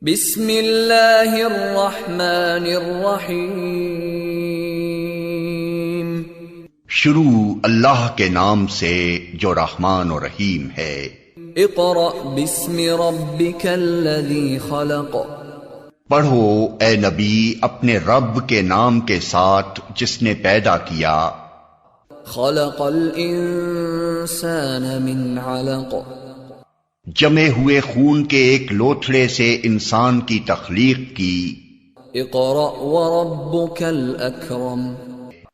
बिस्मिल्लाहिर्रहमानिर्रहीम। शुरू अल्लाह के नाम से जो रहमान और रहीम है। इक़रा बिस्मि रब्बिकल्लज़ी खलक़। पढ़ो ए नबी अपने रब के नाम के साथ जिसने पैदा किया। खलक़ल इंसान मिन अलक़। जमे हुए खून के एक लोथड़े से इंसान की तख्लीक की। इक़रा व रब्बुकल अकरम।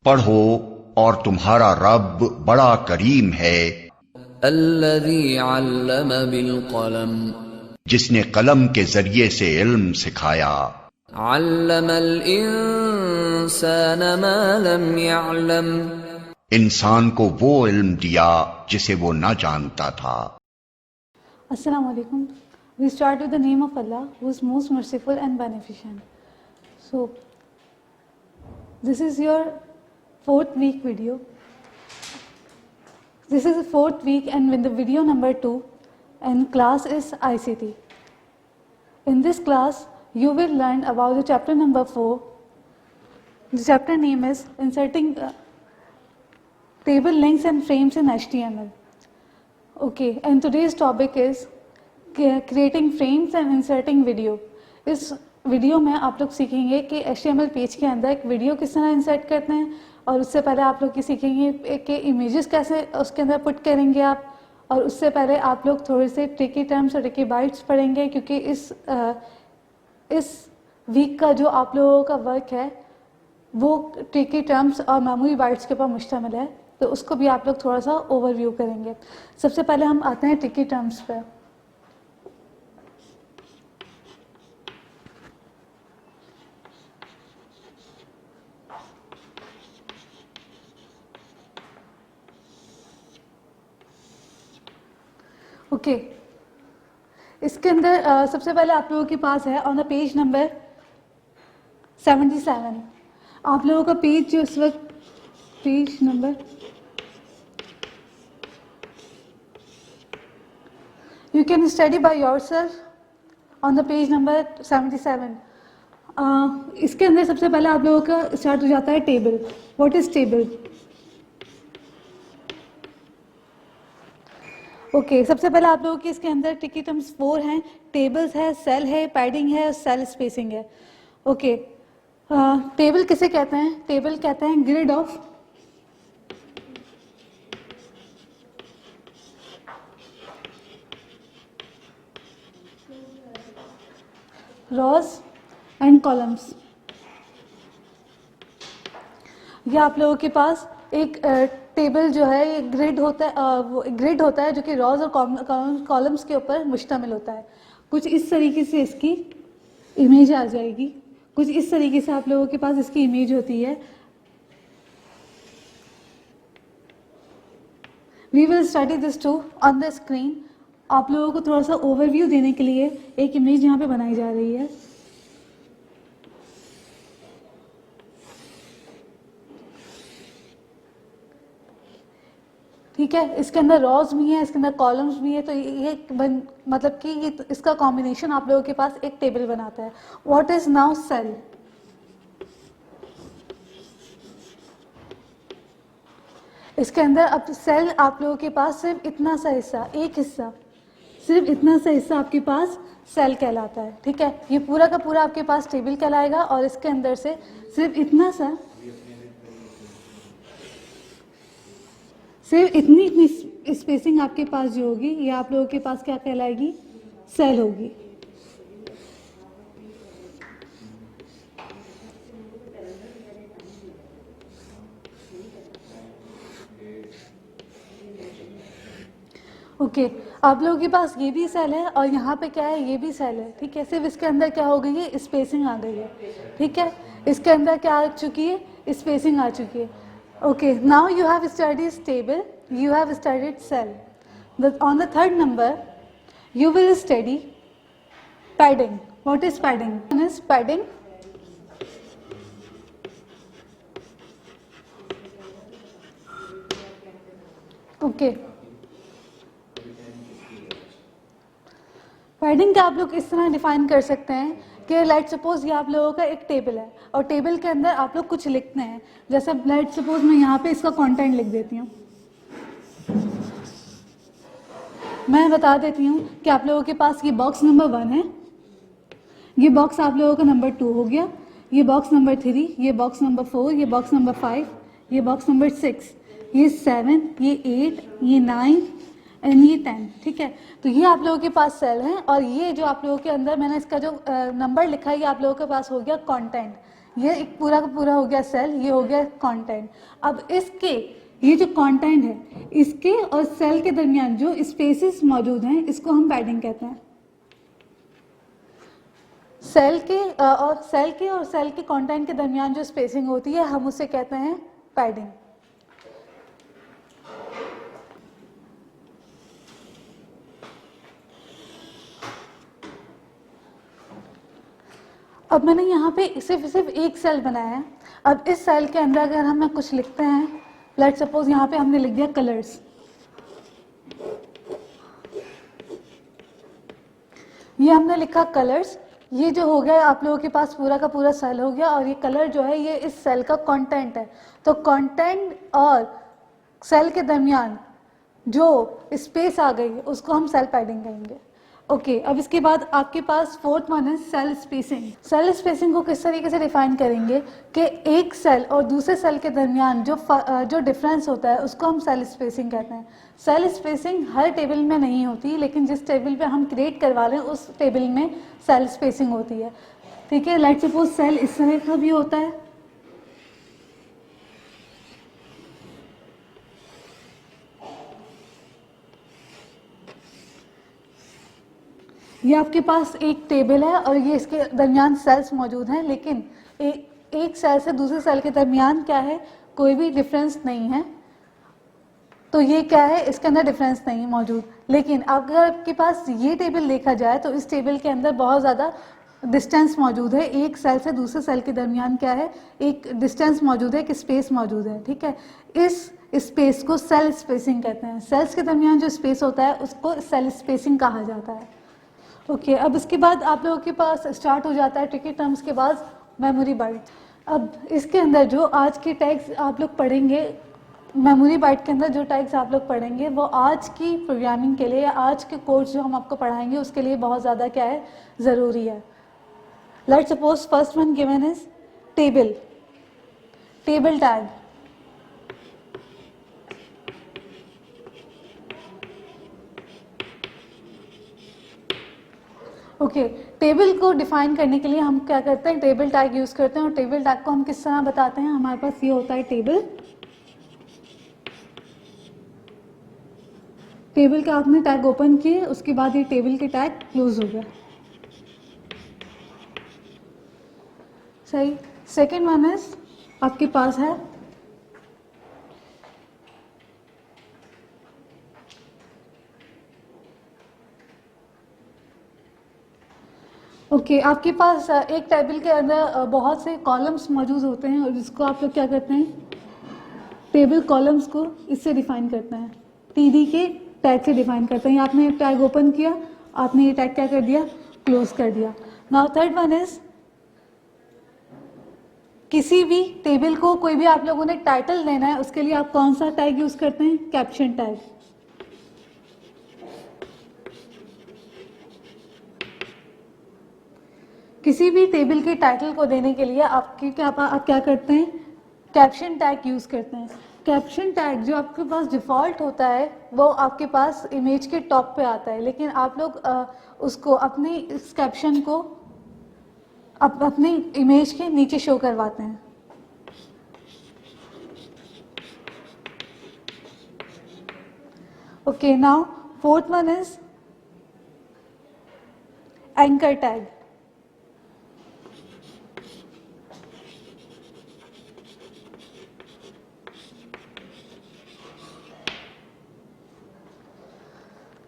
पढ़ो और तुम्हारा रब बड़ा करीम है। अल्लज़ी अल्लम बिल क़लम। जिसने कलम के जरिए से इल्म सिखाया। अल्लमल इंसान मा लम यअलम। इंसान को वो इल्म दिया जिसे वो न जानता था। Assalamu alaikum. We start with the name of Allah, who is most merciful and beneficent. So, this is your 4th week video. This is the 4th week and with the video number 2 and class is ICT. In this class, you will learn about the chapter number 4. The chapter name is Inserting Table Links and Frames in HTML. Okay, and today's topic is creating frames and inserting video. इस video में आप लोग सीखेंगे कि HTML page के अंदर एक video किस तरह इंसर्ट करते हैं, और उससे पहले आप लोग ये सीखेंगे कि इमेजेस कैसे उसके अंदर पुट करेंगे आप, और उससे पहले आप लोग थोड़े से ट्रिकी टर्म्स और ट्रिकी बाइट्स पढ़ेंगे, क्योंकि इस वीक का जो आप लोगों का वर्क है वो ट्रिकी टर्म्स और मेमोरी बाइट्स के ऊपर मुश्तमिल है, तो उसको भी आप लोग थोड़ा सा ओवरव्यू करेंगे। सबसे पहले हम आते हैं ट्रिकी टर्म्स पर। ओके, इसके अंदर सबसे पहले आप लोगों के पास है ऑन द पेज नंबर 77। आप लोगों का पेज जो इस वक्त page number you can study by yourself on the page number 77. इसके अंदर सबसे पहले आप लोगों का स्टार्ट हो जाता है table. What is table? Okay, सबसे पहले आप लोगों के इसके अंदर ट्रिकी टर्म्स 4 हैं। टेबल्स है, सेल है, पैडिंग है और सेल स्पेसिंग है। ओके, टेबल किसे कहते हैं? टेबल कहते हैं grid of rows and columns. ये आप लोगों के पास एक टेबल जो है ये ग्रिड होता है, वो ग्रिड होता है जो कि रॉज और कॉलम्स के ऊपर मुश्तमिल होता है। कुछ इस तरीके से इसकी इमेज आ जाएगी, कुछ इस तरीके से आप लोगों के पास इसकी इमेज होती है। We will study this too on the screen. आप लोगों को थोड़ा सा ओवरव्यू देने के लिए एक इमेज यहाँ पे बनाई जा रही है। ठीक है, इसके अंदर रॉज भी है, इसके अंदर कॉलम्स भी है, तो ये मतलब कि ये इसका कॉम्बिनेशन आप लोगों के पास एक टेबल बनाता है। What is now cell? इसके अंदर अब सेल आप लोगों के पास सिर्फ इतना सा हिस्सा, एक हिस्सा, सिर्फ इतना सा हिस्सा आपके पास सेल कहलाता है। ठीक है, ये पूरा का पूरा आपके पास टेबल कहलाएगा, और इसके अंदर से सिर्फ इतना सा, सिर्फ इतनी स्पेसिंग आपके पास जो होगी ये आप लोगों के पास क्या कहलाएगी? सेल होगी। ओके, आप लोगों के पास ये भी सेल है और यहाँ पे क्या है, ये भी सेल है। ठीक है, सिर्फ इसके अंदर क्या हो गई है? स्पेसिंग आ गई है। ठीक है, इसके अंदर क्या आ चुकी है? स्पेसिंग आ चुकी है। Okay, now you have studied table, you have studied cell. On the 3rd number, you will study padding. What is padding? One is padding. Okay. Padding का आप लोग इस तरह डिफाइन कर सकते हैं कि लेट सपोज ये आप लोगों का एक टेबल है और टेबल के अंदर आप लोग कुछ लिखते हैं। जैसे लेट सपोज मैं यहाँ पे इसका कंटेंट लिख देती हूँ। मैं बता देती हूँ कि आप लोगों के पास ये बॉक्स नंबर 1 है, ये बॉक्स आप लोगों का नंबर 2 हो गया, ये बॉक्स नंबर 3, ये बॉक्स नंबर 4, ये बॉक्स नंबर 5, ये बॉक्स नंबर 6, ये 7, ये 8, ये 9 एंड ये 10। ठीक है, तो ये आप लोगों के पास सेल हैं और ये जो आप लोगों के अंदर मैंने इसका जो नंबर लिखा है ये आप लोगों के पास हो गया कंटेंट। ये एक पूरा का पूरा हो गया सेल, ये हो गया कंटेंट। अब इसके ये जो कंटेंट है इसके और सेल के दरमियान जो स्पेसेस मौजूद हैं इसको हम पैडिंग कहते हैं। सेल के और सेल के कंटेंट के दरमियान जो स्पेसिंग होती है हम उसे कहते हैं पैडिंग। अब मैंने यहाँ पे सिर्फ एक सेल बनाया है। अब इस सेल के अंदर अगर हम कुछ लिखते हैं, लेट सपोज यहाँ पे हमने लिख दिया कलर्स। ये हमने लिखा कलर्स, ये जो हो गया आप लोगों के पास पूरा का पूरा सेल हो गया और ये कलर जो है ये इस सेल का कंटेंट है। तो कंटेंट और सेल के दरमियान जो स्पेस आ गई उसको हम सेल पैडिंग कहेंगे। ओके, अब इसके बाद आपके पास फोर्थ वन है सेल स्पेसिंग। सेल स्पेसिंग को किस तरीके से डिफाइन करेंगे कि एक सेल और दूसरे सेल के दरमियान जो डिफरेंस होता है उसको हम सेल स्पेसिंग कहते हैं। सेल स्पेसिंग हर टेबल में नहीं होती, लेकिन जिस टेबल पे हम क्रिएट करवा रहे हैं उस टेबल में सेल स्पेसिंग होती है। ठीक है, लेट सपोज सेल इस तरह का भी होता है, ये आपके पास एक टेबल है और ये इसके दरमियान सेल्स मौजूद हैं, लेकिन एक सेल से दूसरे सेल के दरमियान क्या है, कोई भी डिफरेंस नहीं है। तो ये क्या है, इसके अंदर डिफरेंस नहीं मौजूद। लेकिन अगर आपके पास ये टेबल देखा जाए तो इस टेबल के अंदर बहुत ज़्यादा डिस्टेंस मौजूद है। एक सेल से दूसरे सेल के दरमियान क्या है, एक डिस्टेंस मौजूद है, एक स्पेस मौजूद है। ठीक है, इस स्पेस को सेल स्पेसिंग कहते हैं। सेल्स के दरमियान जो स्पेस होता है उसको सेल स्पेसिंग कहा जाता है। ओके, अब इसके बाद आप लोगों के पास स्टार्ट हो जाता है ट्रिकी टर्म्स के बाद मेमोरी बाइट। अब इसके अंदर जो आज के टैग्स आप लोग पढ़ेंगे, मेमोरी बाइट के अंदर जो टैग्स आप लोग पढ़ेंगे वो आज की प्रोग्रामिंग के लिए या आज के कोर्स जो हम आपको पढ़ाएंगे उसके लिए बहुत ज़्यादा क्या है, ज़रूरी है। Let suppose first one given is table tag. Okay, table को डिफाइन करने के लिए हम क्या करते हैं, टेबल टैग यूज करते हैं। और टेबल टैग को हम किस तरह बताते हैं, हमारे पास ये होता है टेबल का आपने टैग ओपन किए, उसके बाद ये टेबल के टैग क्लोज हो गया। सही। सेकेंड वन इज आपके पास है ओके, आपके पास एक टेबल के अंदर बहुत से कॉलम्स मौजूद होते हैं और जिसको आप लोग क्या करते हैं, टेबल कॉलम्स को इससे डिफाइन करते हैं, टीडी के टैग से डिफाइन करते हैं। आपने टैग ओपन किया, आपने ये टैग क्या कर दिया, क्लोज कर दिया। नाउ थर्ड वन इज किसी भी टेबल को कोई भी आप लोगों ने टाइटल देना है, उसके लिए आप कौन सा टैग यूज करते हैं, कैप्शन टैग। किसी भी टेबल के टाइटल को देने के लिए आप क्या करते हैं, कैप्शन टैग यूज करते हैं। कैप्शन टैग जो आपके पास डिफ़ॉल्ट होता है वो आपके पास इमेज के टॉप पे आता है, लेकिन आप लोग उसको अपनी इस कैप्शन को अपनी इमेज के नीचे शो करवाते हैं। Okay, now fourth one is anchor tag.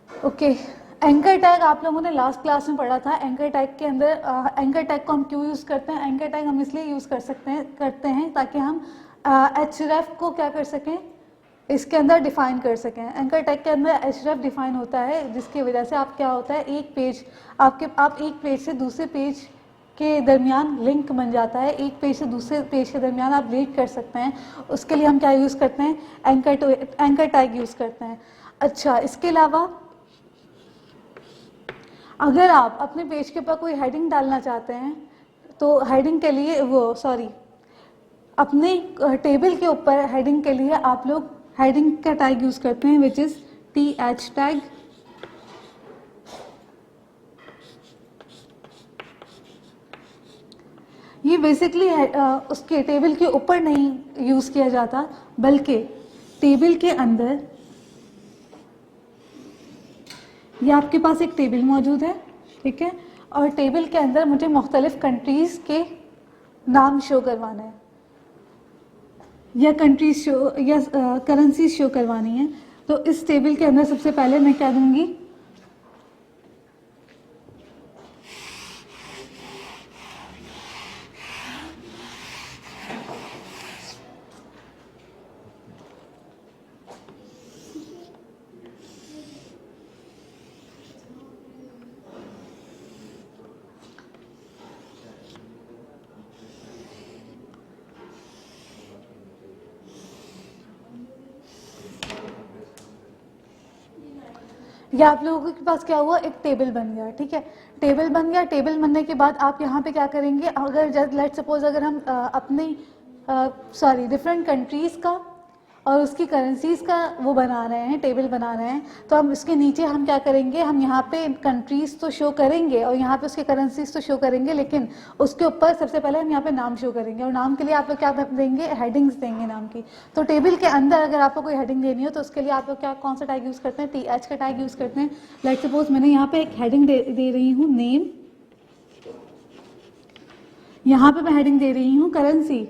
Okay, anchor tag आप लोगों ने लास्ट क्लास में पढ़ा था। एंकर टैग के अंदर एंकर टैग को हम क्यों यूज़ करते हैं, एंकर टैग हम इसलिए यूज़ करते हैं ताकि हम href को क्या कर सकें, इसके अंदर डिफाइन कर सकें। एंकर टैग के अंदर href डिफाइन होता है, जिसकी वजह से आप क्या होता है, एक पेज आप एक पेज से दूसरे पेज के दरमियान लिंक बन जाता है, एक पेज से दूसरे पेज के दरमियान आप रीड कर सकते हैं। उसके लिए हम क्या यूज़ करते हैं, एंकर टैग यूज़ करते हैं। अच्छा, इसके अलावा अगर आप अपने पेज के ऊपर कोई हेडिंग डालना चाहते हैं तो हेडिंग के लिए अपने टेबल के ऊपर हेडिंग के लिए आप लोग हेडिंग का टैग यूज़ करते हैं, विच इज़ th टैग। ये बेसिकली उसके टेबल के ऊपर नहीं यूज़ किया जाता, बल्कि टेबल के अंदर, ये आपके पास एक टेबल मौजूद है, ठीक है, और टेबल के अंदर मुझे मुख्तलिफ कंट्रीज़ के नाम शो करवाना है या कंट्रीज शो या करेंसीज शो करवानी है। तो इस टेबल के अंदर सबसे पहले मैं क्या दूंगी, या आप लोगों के पास क्या हुआ, एक टेबल बन गया, ठीक है, टेबल बन गया। टेबल बनने के बाद आप यहाँ पे क्या करेंगे, अगर जस्ट लेट सपोज अगर हम डिफरेंट कंट्रीज़ का और उसकी करेंसीज़ का वो बना रहे हैं, टेबल बना रहे हैं, तो हम इसके नीचे हम क्या करेंगे, हम यहाँ पे कंट्रीज़ तो शो करेंगे और यहाँ पे उसके करेंसीज़ तो शो करेंगे, लेकिन उसके ऊपर सबसे पहले हम यहाँ पे नाम शो करेंगे, और नाम के लिए आप लोग क्या देंगे, हेडिंग्स देंगे नाम की। तो टेबल के अंदर अगर आपको कोई हेडिंग देनी हो तो उसके लिए आप लोग कौन सा टैग यूज़ करते हैं, th का टैग यूज़ करते हैं। लेट सपोज मैंने यहाँ पे एक हेडिंग दे रही हूँ नेम, यहाँ पे मैं हेडिंग दे रही हूँ करेंसी,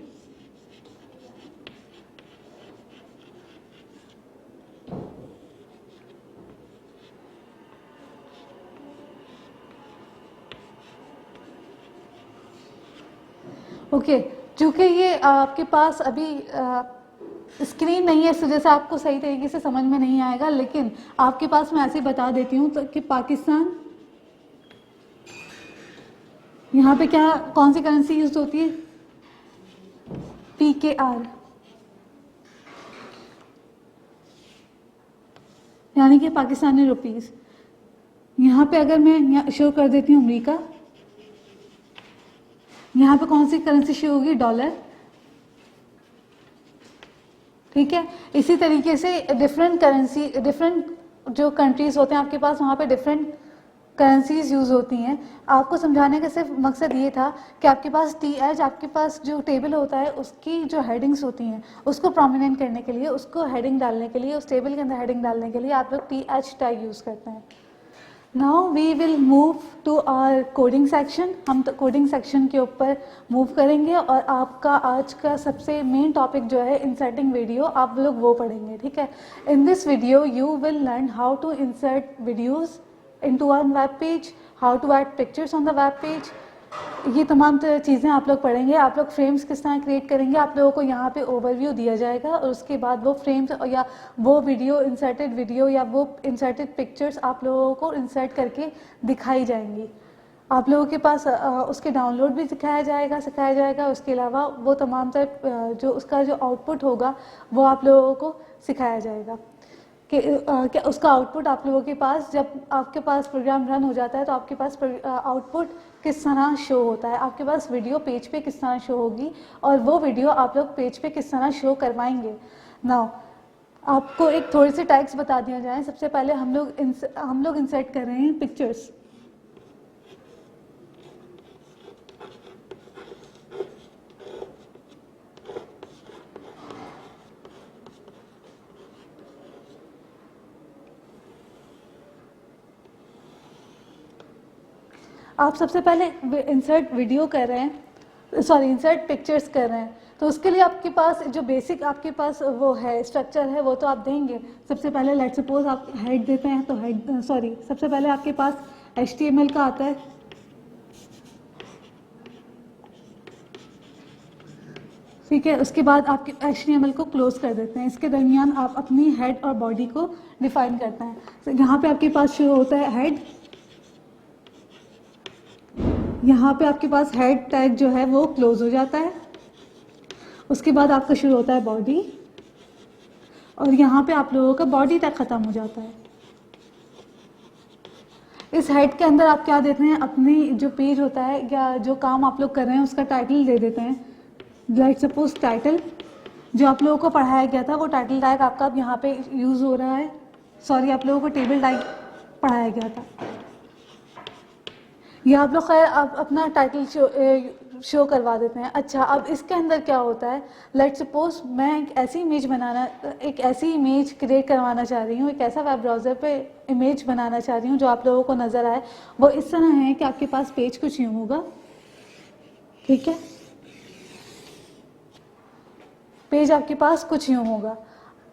ओके। चूँकि ये आपके पास अभी स्क्रीन नहीं है, इस वजह से आपको सही तरीके से समझ में नहीं आएगा, लेकिन आपके पास मैं ऐसे ही बता देती हूँ तो कि पाकिस्तान, यहाँ पे क्या कौन सी करेंसी यूज होती है, PKR, यानी कि पाकिस्तानी रुपीस। यहाँ पे अगर मैं शो कर देती हूँ अमेरिका, यहाँ पे कौन सी करेंसी शो होगी, डॉलर, ठीक है। इसी तरीके से डिफरेंट जो कंट्रीज होते हैं आपके पास, वहाँ पे डिफरेंट करेंसीज यूज़ होती हैं। आपको समझाने का सिर्फ मकसद ये था कि आपके पास आपके पास जो टेबल होता है उसकी जो हेडिंग्स होती हैं उसको प्रोमिनेंट करने के लिए, उसको हेडिंग डालने के लिए, उस टेबल के अंदर हेडिंग डालने के लिए आप लोग th टैग यूज़ करते हैं। Now we will move to our coding section. हम तो कोडिंग सेक्शन के ऊपर मूव करेंगे और आपका आज का सबसे मेन टॉपिक जो है इंसर्टिंग वीडियो, आप लोग वो पढ़ेंगे, ठीक है। In this video you will learn how to insert videos into one web page, how to add pictures on the web page। ये तमाम चीज़ें आप लोग पढ़ेंगे। आप लोग फ्रेम्स किस तरह क्रिएट करेंगे, आप लोगों को यहाँ पे ओवरव्यू दिया जाएगा और उसके बाद वो फ्रेम्स या वो इंसर्टेड वीडियो या वो इंसर्टेड पिक्चर्स आप लोगों को इंसर्ट करके दिखाई जाएंगी। आप लोगों के पास उसके डाउनलोड भी सिखाया जाएगा। उसके अलावा वो तमाम जो उसका जो आउटपुट होगा वो आप लोगों को सिखाया जाएगा कि उसका आउटपुट आप लोगों के पास, जब आपके पास प्रोग्राम रन हो जाता है तो आपके पास आउटपुट किस तरह शो होता है, आपके पास वीडियो पेज पे किस तरह शो होगी और वो वीडियो आप लोग पेज पे किस तरह शो करवाएंगे। नाउ आपको एक थोड़े से टैग्स बता दिया जाए। सबसे पहले हम लोग इंसर्ट कर रहे हैं पिक्चर्स। आप सबसे पहले इंसर्ट वीडियो कर रहे हैं, इंसर्ट पिक्चर्स कर रहे हैं, तो उसके लिए आपके पास जो बेसिक आपके पास वो है स्ट्रक्चर है वो तो आप देंगे। सबसे पहले लेट सपोज आप हेड देते हैं तो सबसे पहले आपके पास HTML का आता है, ठीक है, उसके बाद आपके HTML को क्लोज कर देते हैं। इसके दरमियान आप अपनी हेड और बॉडी को डिफाइन करते हैं। तो यहाँ पे आपके पास शुरू होता है हेड, यहाँ पे आपके पास हेड टैग जो है वो क्लोज हो जाता है। उसके बाद आपका शुरू होता है बॉडी, और यहाँ पे आप लोगों का बॉडी टैग ख़त्म हो जाता है। इस हेड के अंदर आप क्या देते हैं, अपनी जो पेज होता है या जो काम आप लोग कर रहे हैं उसका टाइटल दे देते हैं। लाइक सपोज टाइटल जो आप लोगों को पढ़ाया गया था वो टाइटल टैग आपका अब यहाँ पे यूज़ हो रहा है। सॉरी, आप लोगों को टेबल टैग पढ़ाया गया था। ये आप लोग खैर आप अपना टाइटल शो करवा देते हैं। अच्छा, अब इसके अंदर क्या होता है, लेट सपोज मैं एक ऐसी इमेज क्रिएट करवाना चाह रही हूँ, एक ऐसा वेब ब्राउज़र पे इमेज बनाना चाह रही हूँ जो आप लोगों को नज़र आए। वो इस तरह है कि आपके पास पेज कुछ यूँ होगा, ठीक है, पेज आपके पास कुछ यूँ होगा।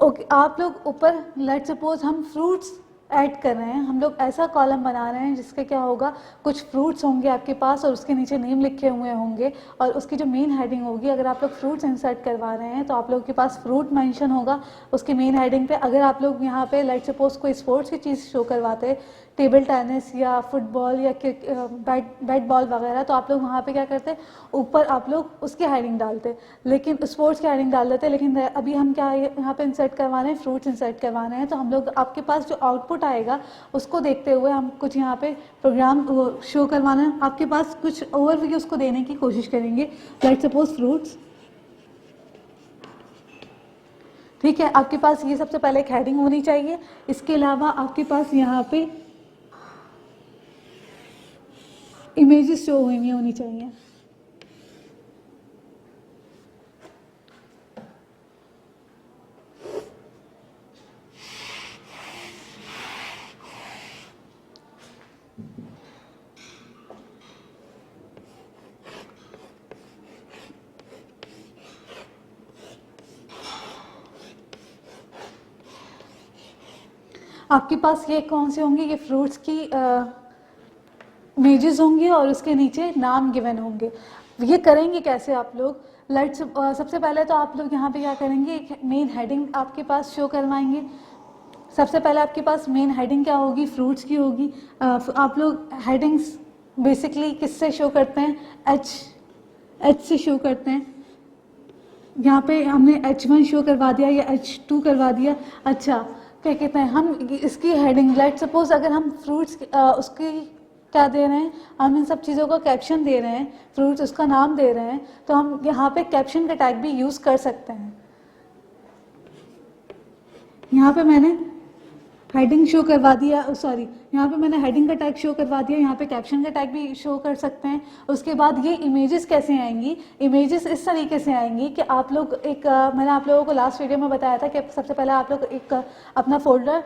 ओके, आप लोग ऊपर लेट सपोज हम फ्रूट्स ऐड कर रहे हैं, हम लोग ऐसा कॉलम बना रहे हैं जिसके क्या होगा, कुछ फ्रूट्स होंगे आपके पास और उसके नीचे नेम लिखे हुए होंगे, और उसकी जो मेन हेडिंग होगी, अगर आप लोग फ्रूट्स इंसर्ट करवा रहे हैं तो आप लोगों के पास फ्रूट मेंशन होगा उसकी मेन हेडिंग पे। अगर आप लोग यहाँ पे लेट सपोज कोई स्पोर्ट्स की चीज़ शो करवाते, टेबल टेनिस या फुटबॉल या बैट बॉल वगैरह, तो आप लोग वहाँ पे क्या करते, ऊपर आप लोग उसकी हेडिंग डालते, लेकिन स्पोर्ट्स की हेडिंग डाल देते। लेकिन अभी हम क्या यहाँ पे इंसर्ट करवा रहे हैं, फ्रूट्स इंसर्ट करवा रहे हैं, तो हम लोग आपके पास जो आउटपुट आएगा उसको देखते हुए हम कुछ यहाँ पे प्रोग्राम शो करवाना, आपके पास कुछ ओवरव्यू उसको देने की कोशिश करेंगे। लेट सपोज फ्रूट्स, ठीक है, आपके पास ये सबसे पहले एक हेडिंग होनी चाहिए। इसके अलावा आपके पास यहाँ पे इमेजेस शो हुई होनी चाहिए। आपके पास ये कौन से होंगे, ये फ्रूट्स की इमेजेस होंगे और उसके नीचे नाम गिवन होंगे। ये करेंगे कैसे आप लोग, सबसे पहले तो आप लोग यहाँ पे क्या करेंगे, एक मेन हेडिंग आपके पास शो करवाएंगे। सबसे पहले आपके पास मेन हेडिंग क्या होगी, फ्रूट्स की होगी। आप लोग हेडिंग्स बेसिकली किससे शो करते हैं, एच से शो करते हैं। यहाँ पे हमने H1 शो करवा दिया या H2 करवा दिया। अच्छा, क्या कहते हैं, हम इसकी हेडिंग लेट सपोज अगर हम फ्रूट्स उसकी क्या दे रहे हैं, हम इन सब चीज़ों का कैप्शन दे रहे हैं, फ्रूट्स उसका नाम दे रहे हैं, तो हम यहाँ पे कैप्शन का टैग भी यूज़ कर सकते हैं। यहाँ पे मैंने हेडिंग शो करवा दिया, सॉरी, यहाँ पे मैंने हेडिंग का टैग शो करवा दिया, यहाँ पे कैप्शन का टैग भी शो कर सकते हैं। उसके बाद ये इमेजेस कैसे आएंगी, इमेजेस इस तरीके से आएंगी कि आप लोग मैंने आप लोगों को लास्ट वीडियो में बताया था कि सबसे पहले आप लोग एक अपना फोल्डर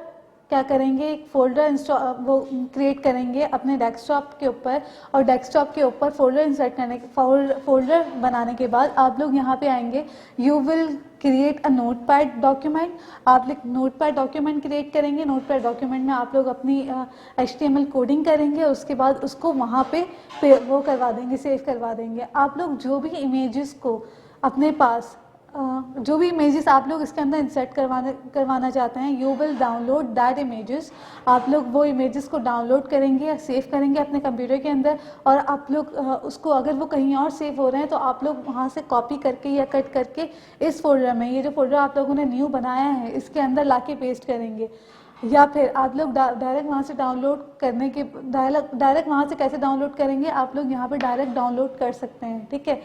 क्या करेंगे, एक फोल्डर वो क्रिएट करेंगे अपने डेस्कटॉप के ऊपर, और डेस्कटॉप के ऊपर फोल्डर इंसर्ट करने फोल्डर बनाने के बाद आप लोग यहाँ पे आएंगे, you will create a notepad document. आप लोग नोटपैड डॉक्यूमेंट क्रिएट करेंगे। नोटपैड डॉक्यूमेंट में आप लोग अपनी HTML कोडिंग करेंगे, उसके बाद उसको वहाँ पे वो करवा देंगे, सेव करवा देंगे। आप लोग जो भी इमेजेस को अपने पास जो भी इमेजेस आप लोग इसके अंदर इंसर्ट करवाना चाहते हैं, you will download that images. आप लोग वो इमेजेस को डाउनलोड करेंगे या सेव करेंगे अपने कंप्यूटर के अंदर, और आप लोग उसको अगर वो कहीं और सेव हो रहे हैं तो आप लोग वहाँ से कॉपी करके या कट करके इस फोल्डर में, ये जो फोल्डर आप लोगों ने न्यू बनाया है, इसके अंदर लाके पेस्ट करेंगे। या फिर आप लोग डायरेक्ट वहाँ से डाउनलोड करने के डायरेक्ट वहाँ से कैसे डाउनलोड करेंगे, आप लोग यहाँ पर डायरेक्ट डाउनलोड कर सकते हैं, ठीक है।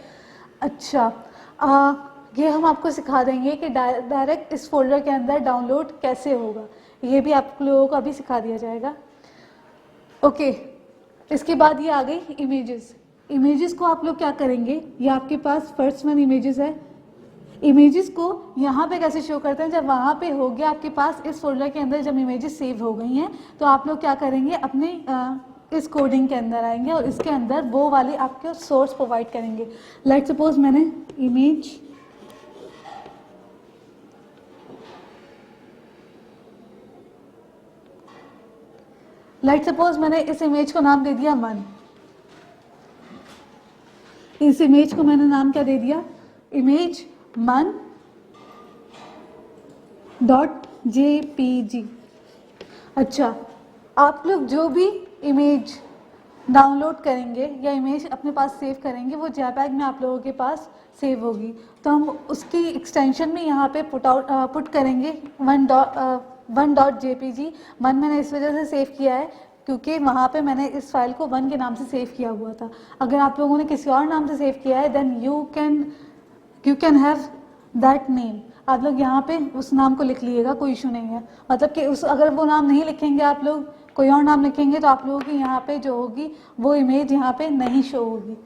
अच्छा, ये हम आपको सिखा देंगे कि डायरेक्ट इस फोल्डर के अंदर डाउनलोड कैसे होगा, ये भी आप लोगों को अभी सिखा दिया जाएगा। ओके, इसके बाद ये आ गई इमेजेस। इमेजेस को आप लोग क्या करेंगे, ये आपके पास फर्स्ट वन इमेजेस है। इमेजेस को यहाँ पे कैसे शो करते हैं, जब वहाँ पे हो गया आपके पास इस फोल्डर के अंदर जब इमेजेस सेव हो गई हैं, तो आप लोग क्या करेंगे, अपने इस कोडिंग के अंदर आएंगे और इसके अंदर वो वाली आपके सोर्स प्रोवाइड करेंगे। लेट सपोज मैंने इमेज मैंने इस इमेज को नाम दे दिया 1। इस इमेज को मैंने नाम क्या दे दिया, इमेज man.jpg। अच्छा, आप लोग जो भी इमेज डाउनलोड करेंगे या इमेज अपने पास सेव करेंगे वो JPEG में आप लोगों के पास सेव होगी। तो हम उसकी एक्सटेंशन में यहाँ पे पुट करेंगे 1.jpg। 1 मैंने इस वजह से सेव किया है क्योंकि वहाँ पे मैंने इस फाइल को 1 के नाम से सेव किया हुआ था। अगर आप लोगों ने किसी और नाम से सेव किया है then you can have that name. आप लोग यहाँ पे उस नाम को लिख लीजिएगा, कोई इशू नहीं है। मतलब कि अगर वो नाम नहीं लिखेंगे, आप लोग कोई और नाम लिखेंगे तो आप लोगों की यहाँ पे जो होगी वो इमेज यहाँ पे नहीं शो होगी।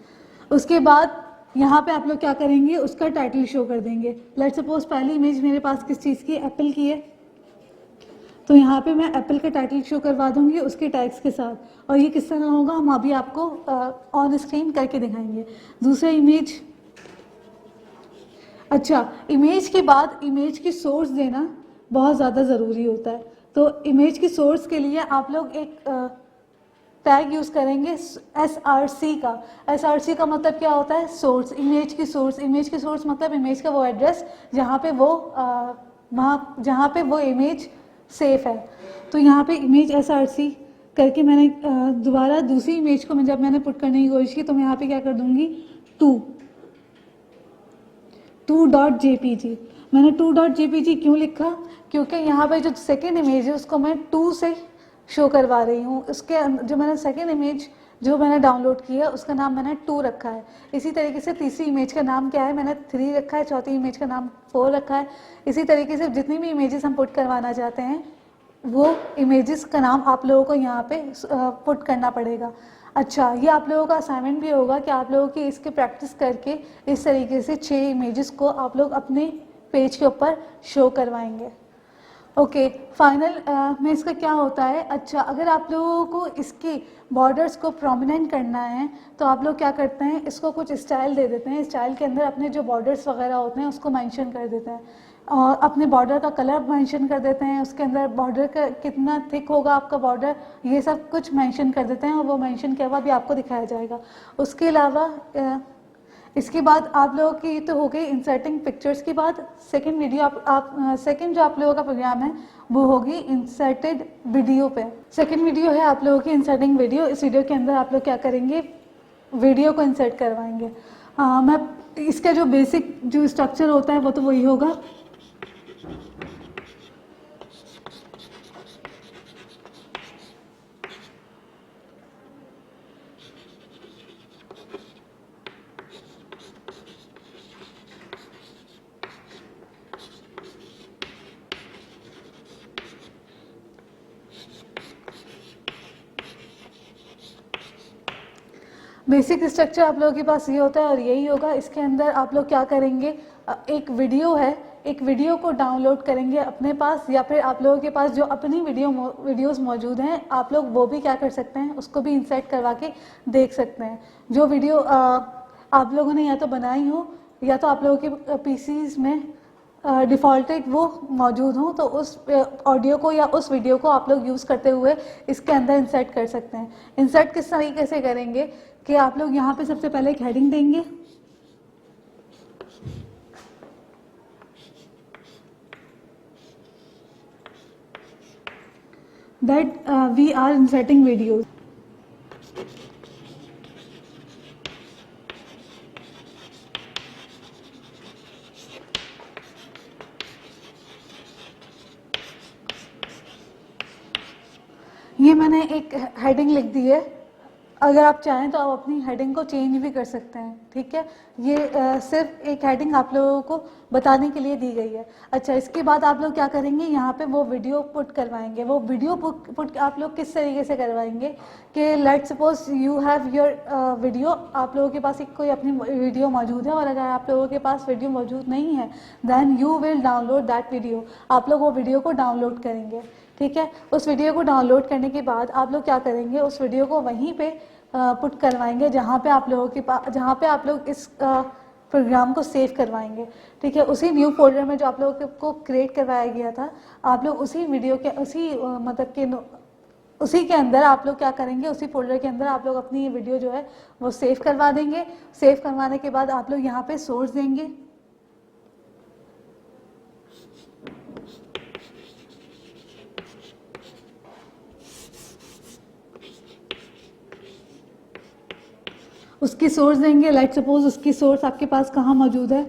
उसके बाद यहाँ पे आप लोग क्या करेंगे, उसका टाइटल शो कर देंगे। लेट्स सपोज पहली इमेज मेरे पास किस चीज़ की, एप्पल की है, तो यहाँ पे मैं एप्पल का टाइटल शो करवा दूंगी उसके टैग्स के साथ। और ये किस तरह होगा हम अभी आपको ऑन स्क्रीन करके दिखाएंगे। दूसरा इमेज, अच्छा इमेज के बाद इमेज की सोर्स देना बहुत ज़्यादा ज़रूरी होता है। तो इमेज की सोर्स के लिए आप लोग एक टैग यूज़ करेंगे SRC का। SRC का मतलब क्या होता है, सोर्स, इमेज की सोर्स। इमेज की सोर्स मतलब इमेज का वो एड्रेस जहाँ पे वो इमेज सेफ है। तो यहाँ पे इमेज SRC करके मैंने दोबारा दूसरी इमेज को जब मैंने पुट करने की कोशिश की तो मैं यहाँ पे क्या कर दूँगी 2.jpg। मैंने 2.jpg क्यों लिखा, क्योंकि यहाँ पे जो सेकेंड इमेज है उसको मैं 2 से शो करवा रही हूँ। उसके जो मैंने सेकेंड इमेज जो मैंने डाउनलोड की है उसका नाम मैंने 2 रखा है। इसी तरीके से तीसरी इमेज का नाम क्या है, मैंने 3 रखा है। चौथी इमेज का नाम 4 रखा है। इसी तरीके से जितनी भी इमेजेस हम पुट करवाना चाहते हैं वो इमेजेस का नाम आप लोगों को यहाँ पे पुट करना पड़ेगा। अच्छा, ये आप लोगों का असाइनमेंट भी होगा कि आप लोगों की इसके प्रैक्टिस करके इस तरीके से 6 इमेजेस को आप लोग अपने पेज के ऊपर शो करवाएंगे। ओके, फाइनल में इसका क्या होता है। अच्छा, अगर आप लोगों को इसके बॉर्डर्स को प्रोमिनेंट करना है तो आप लोग क्या करते हैं, इसको कुछ स्टाइल दे देते हैं। स्टाइल के अंदर अपने जो बॉर्डर्स वगैरह होते हैं उसको मेंशन कर देते हैं और अपने बॉर्डर का कलर मेंशन कर देते हैं। उसके अंदर बॉर्डर का कितना थिक होगा आपका बॉर्डर, ये सब कुछ मेंशन कर देते हैं और वो मेंशन किया हुआ भी आपको दिखाया जाएगा। उसके अलावा इसके बाद आप लोगों की तो हो गई इंसर्टिंग पिक्चर्स की बात। सेकंड वीडियो सेकंड जो आप लोगों का प्रोग्राम है वो होगी इंसर्टेड वीडियो पे। सेकंड वीडियो है आप लोगों की इंसर्टिंग वीडियो। इस वीडियो के अंदर आप लोग क्या करेंगे, वीडियो को इंसर्ट करवाएंगे। मैं इसका जो बेसिक जो स्ट्रक्चर होता है वो तो वही होगा। बेसिक स्ट्रक्चर आप लोगों के पास ये होता है और यही होगा। इसके अंदर आप लोग क्या करेंगे, एक वीडियो है, एक वीडियो को डाउनलोड करेंगे अपने पास, या फिर आप लोगों के पास जो अपनी वीडियोस मौजूद हैं आप लोग वो भी क्या कर सकते हैं, उसको भी इंसर्ट करवा के देख सकते हैं। जो वीडियो आप लोगों ने या तो बनाई हो या तो आप लोगों के पीसीज में डिफ़ॉल्टेड वो मौजूद हो, तो उस ऑडियो को या उस वीडियो को आप लोग यूज़ करते हुए इसके अंदर इंसर्ट कर सकते हैं। इंसर्ट किस तरीके से करेंगे कि आप लोग यहाँ पे सबसे पहले एक हेडिंग देंगे, that we are inserting videos. ये मैंने एक हेडिंग लिख दी है। अगर आप चाहें तो आप अपनी हेडिंग को चेंज भी कर सकते हैं, ठीक है। ये सिर्फ एक हेडिंग आप लोगों को बताने के लिए दी गई है। अच्छा, इसके बाद आप लोग क्या करेंगे, यहाँ पे वो वीडियो पुट करवाएंगे। वो वीडियो पुट आप लोग किस तरीके से करवाएंगे कि let's suppose you have your video, आप लोगों के पास एक कोई अपनी वीडियो मौजूद है और अगर आप लोगों के पास वीडियो मौजूद नहीं है then you will download that video. आप लोग वो वीडियो को डाउनलोड करेंगे, ठीक है। उस वीडियो को डाउनलोड करने के बाद आप लोग क्या करेंगे, उस वीडियो को वहीं पे पुट करवाएंगे जहाँ पे आप लोगों के पास, जहाँ पे आप लोग इस प्रोग्राम को सेव करवाएंगे, ठीक है। उसी न्यू फोल्डर में जो आप लोगों को क्रिएट करवाया गया था, आप लोग उसी वीडियो के उसी के अंदर आप लोग क्या करेंगे, उसी फोल्डर के अंदर आप लोग अपनी वीडियो जो है वो सेव करवा देंगे। सेव करवाने के बाद आप लोग यहाँ पे सोर्स देंगे, उसकी सोर्स देंगे। लाइक सपोज उसकी सोर्स आपके पास कहाँ मौजूद है,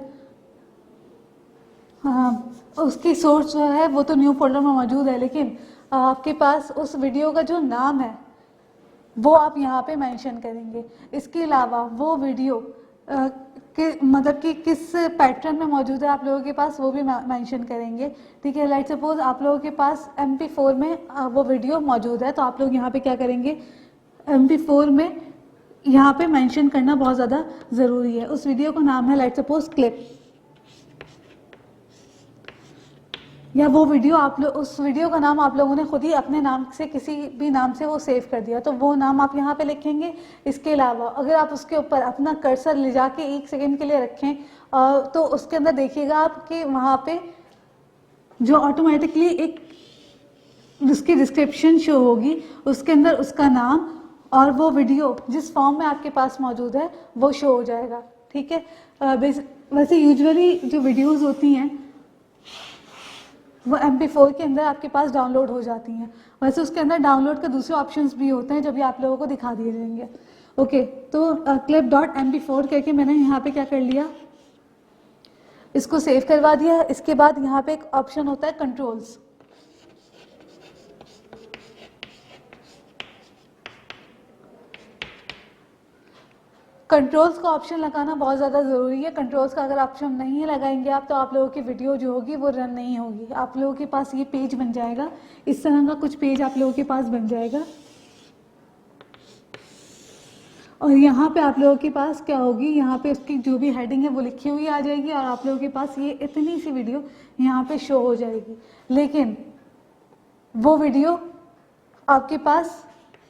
हाँ उसकी सोर्स जो है वो तो न्यू फोल्डर में मौजूद है, लेकिन आपके पास उस वीडियो का जो नाम है वो आप यहाँ पे मेंशन करेंगे। इसके अलावा वो वीडियो मतलब कि किस पैटर्न में मौजूद है आप लोगों के पास वो भी मेंशन करेंगे। ठीक है, लाइक सपोज आप लोगों के पास MP4 में वो वीडियो मौजूद है, तो आप लोग यहाँ पे क्या करेंगे, MP4 में यहाँ पे मेंशन करना बहुत ज़्यादा ज़रूरी है। उस वीडियो का नाम है लाइक सपोज क्लिप, या वो वीडियो आप लोग, उस वीडियो का नाम आप लोगों ने खुद ही अपने नाम से किसी भी नाम से वो सेव कर दिया, तो वो नाम आप यहाँ पे लिखेंगे। इसके अलावा अगर आप उसके ऊपर अपना कर्सर ले जाके 1 सेकेंड के लिए रखें तो उसके अंदर देखिएगा आप कि वहाँ पे जो ऑटोमेटिकली एक उसकी डिस्क्रिप्शन शो होगी, उसके अंदर उसका नाम और वो वीडियो जिस फॉर्म में आपके पास मौजूद है वो शो हो जाएगा। ठीक है, वैसे यूजुअली जो वीडियोज़ होती हैं वो MP4 के अंदर आपके पास डाउनलोड हो जाती हैं। वैसे उसके अंदर डाउनलोड के दूसरे ऑप्शंस भी होते हैं जो भी आप लोगों को दिखा दिए जाएंगे। ओके, तो clip.mp4 करके मैंने यहाँ पे क्या कर लिया, इसको सेव करवा दिया। इसके बाद यहाँ पे एक ऑप्शन होता है कंट्रोल्स, कंट्रोल्स का ऑप्शन लगाना बहुत ज़्यादा ज़रूरी है। कंट्रोल्स का अगर ऑप्शन नहीं लगाएंगे आप तो आप लोगों की वीडियो जो होगी वो रन नहीं होगी। आप लोगों के पास ये पेज बन जाएगा, इस तरह का कुछ पेज आप लोगों के पास बन जाएगा, और यहाँ पे आप लोगों के पास क्या होगी, यहाँ पे उसकी जो भी हेडिंग है वो लिखी हुई आ जाएगी और आप लोगों के पास ये इतनी सी वीडियो यहाँ पे शो हो जाएगी। लेकिन वो वीडियो आपके पास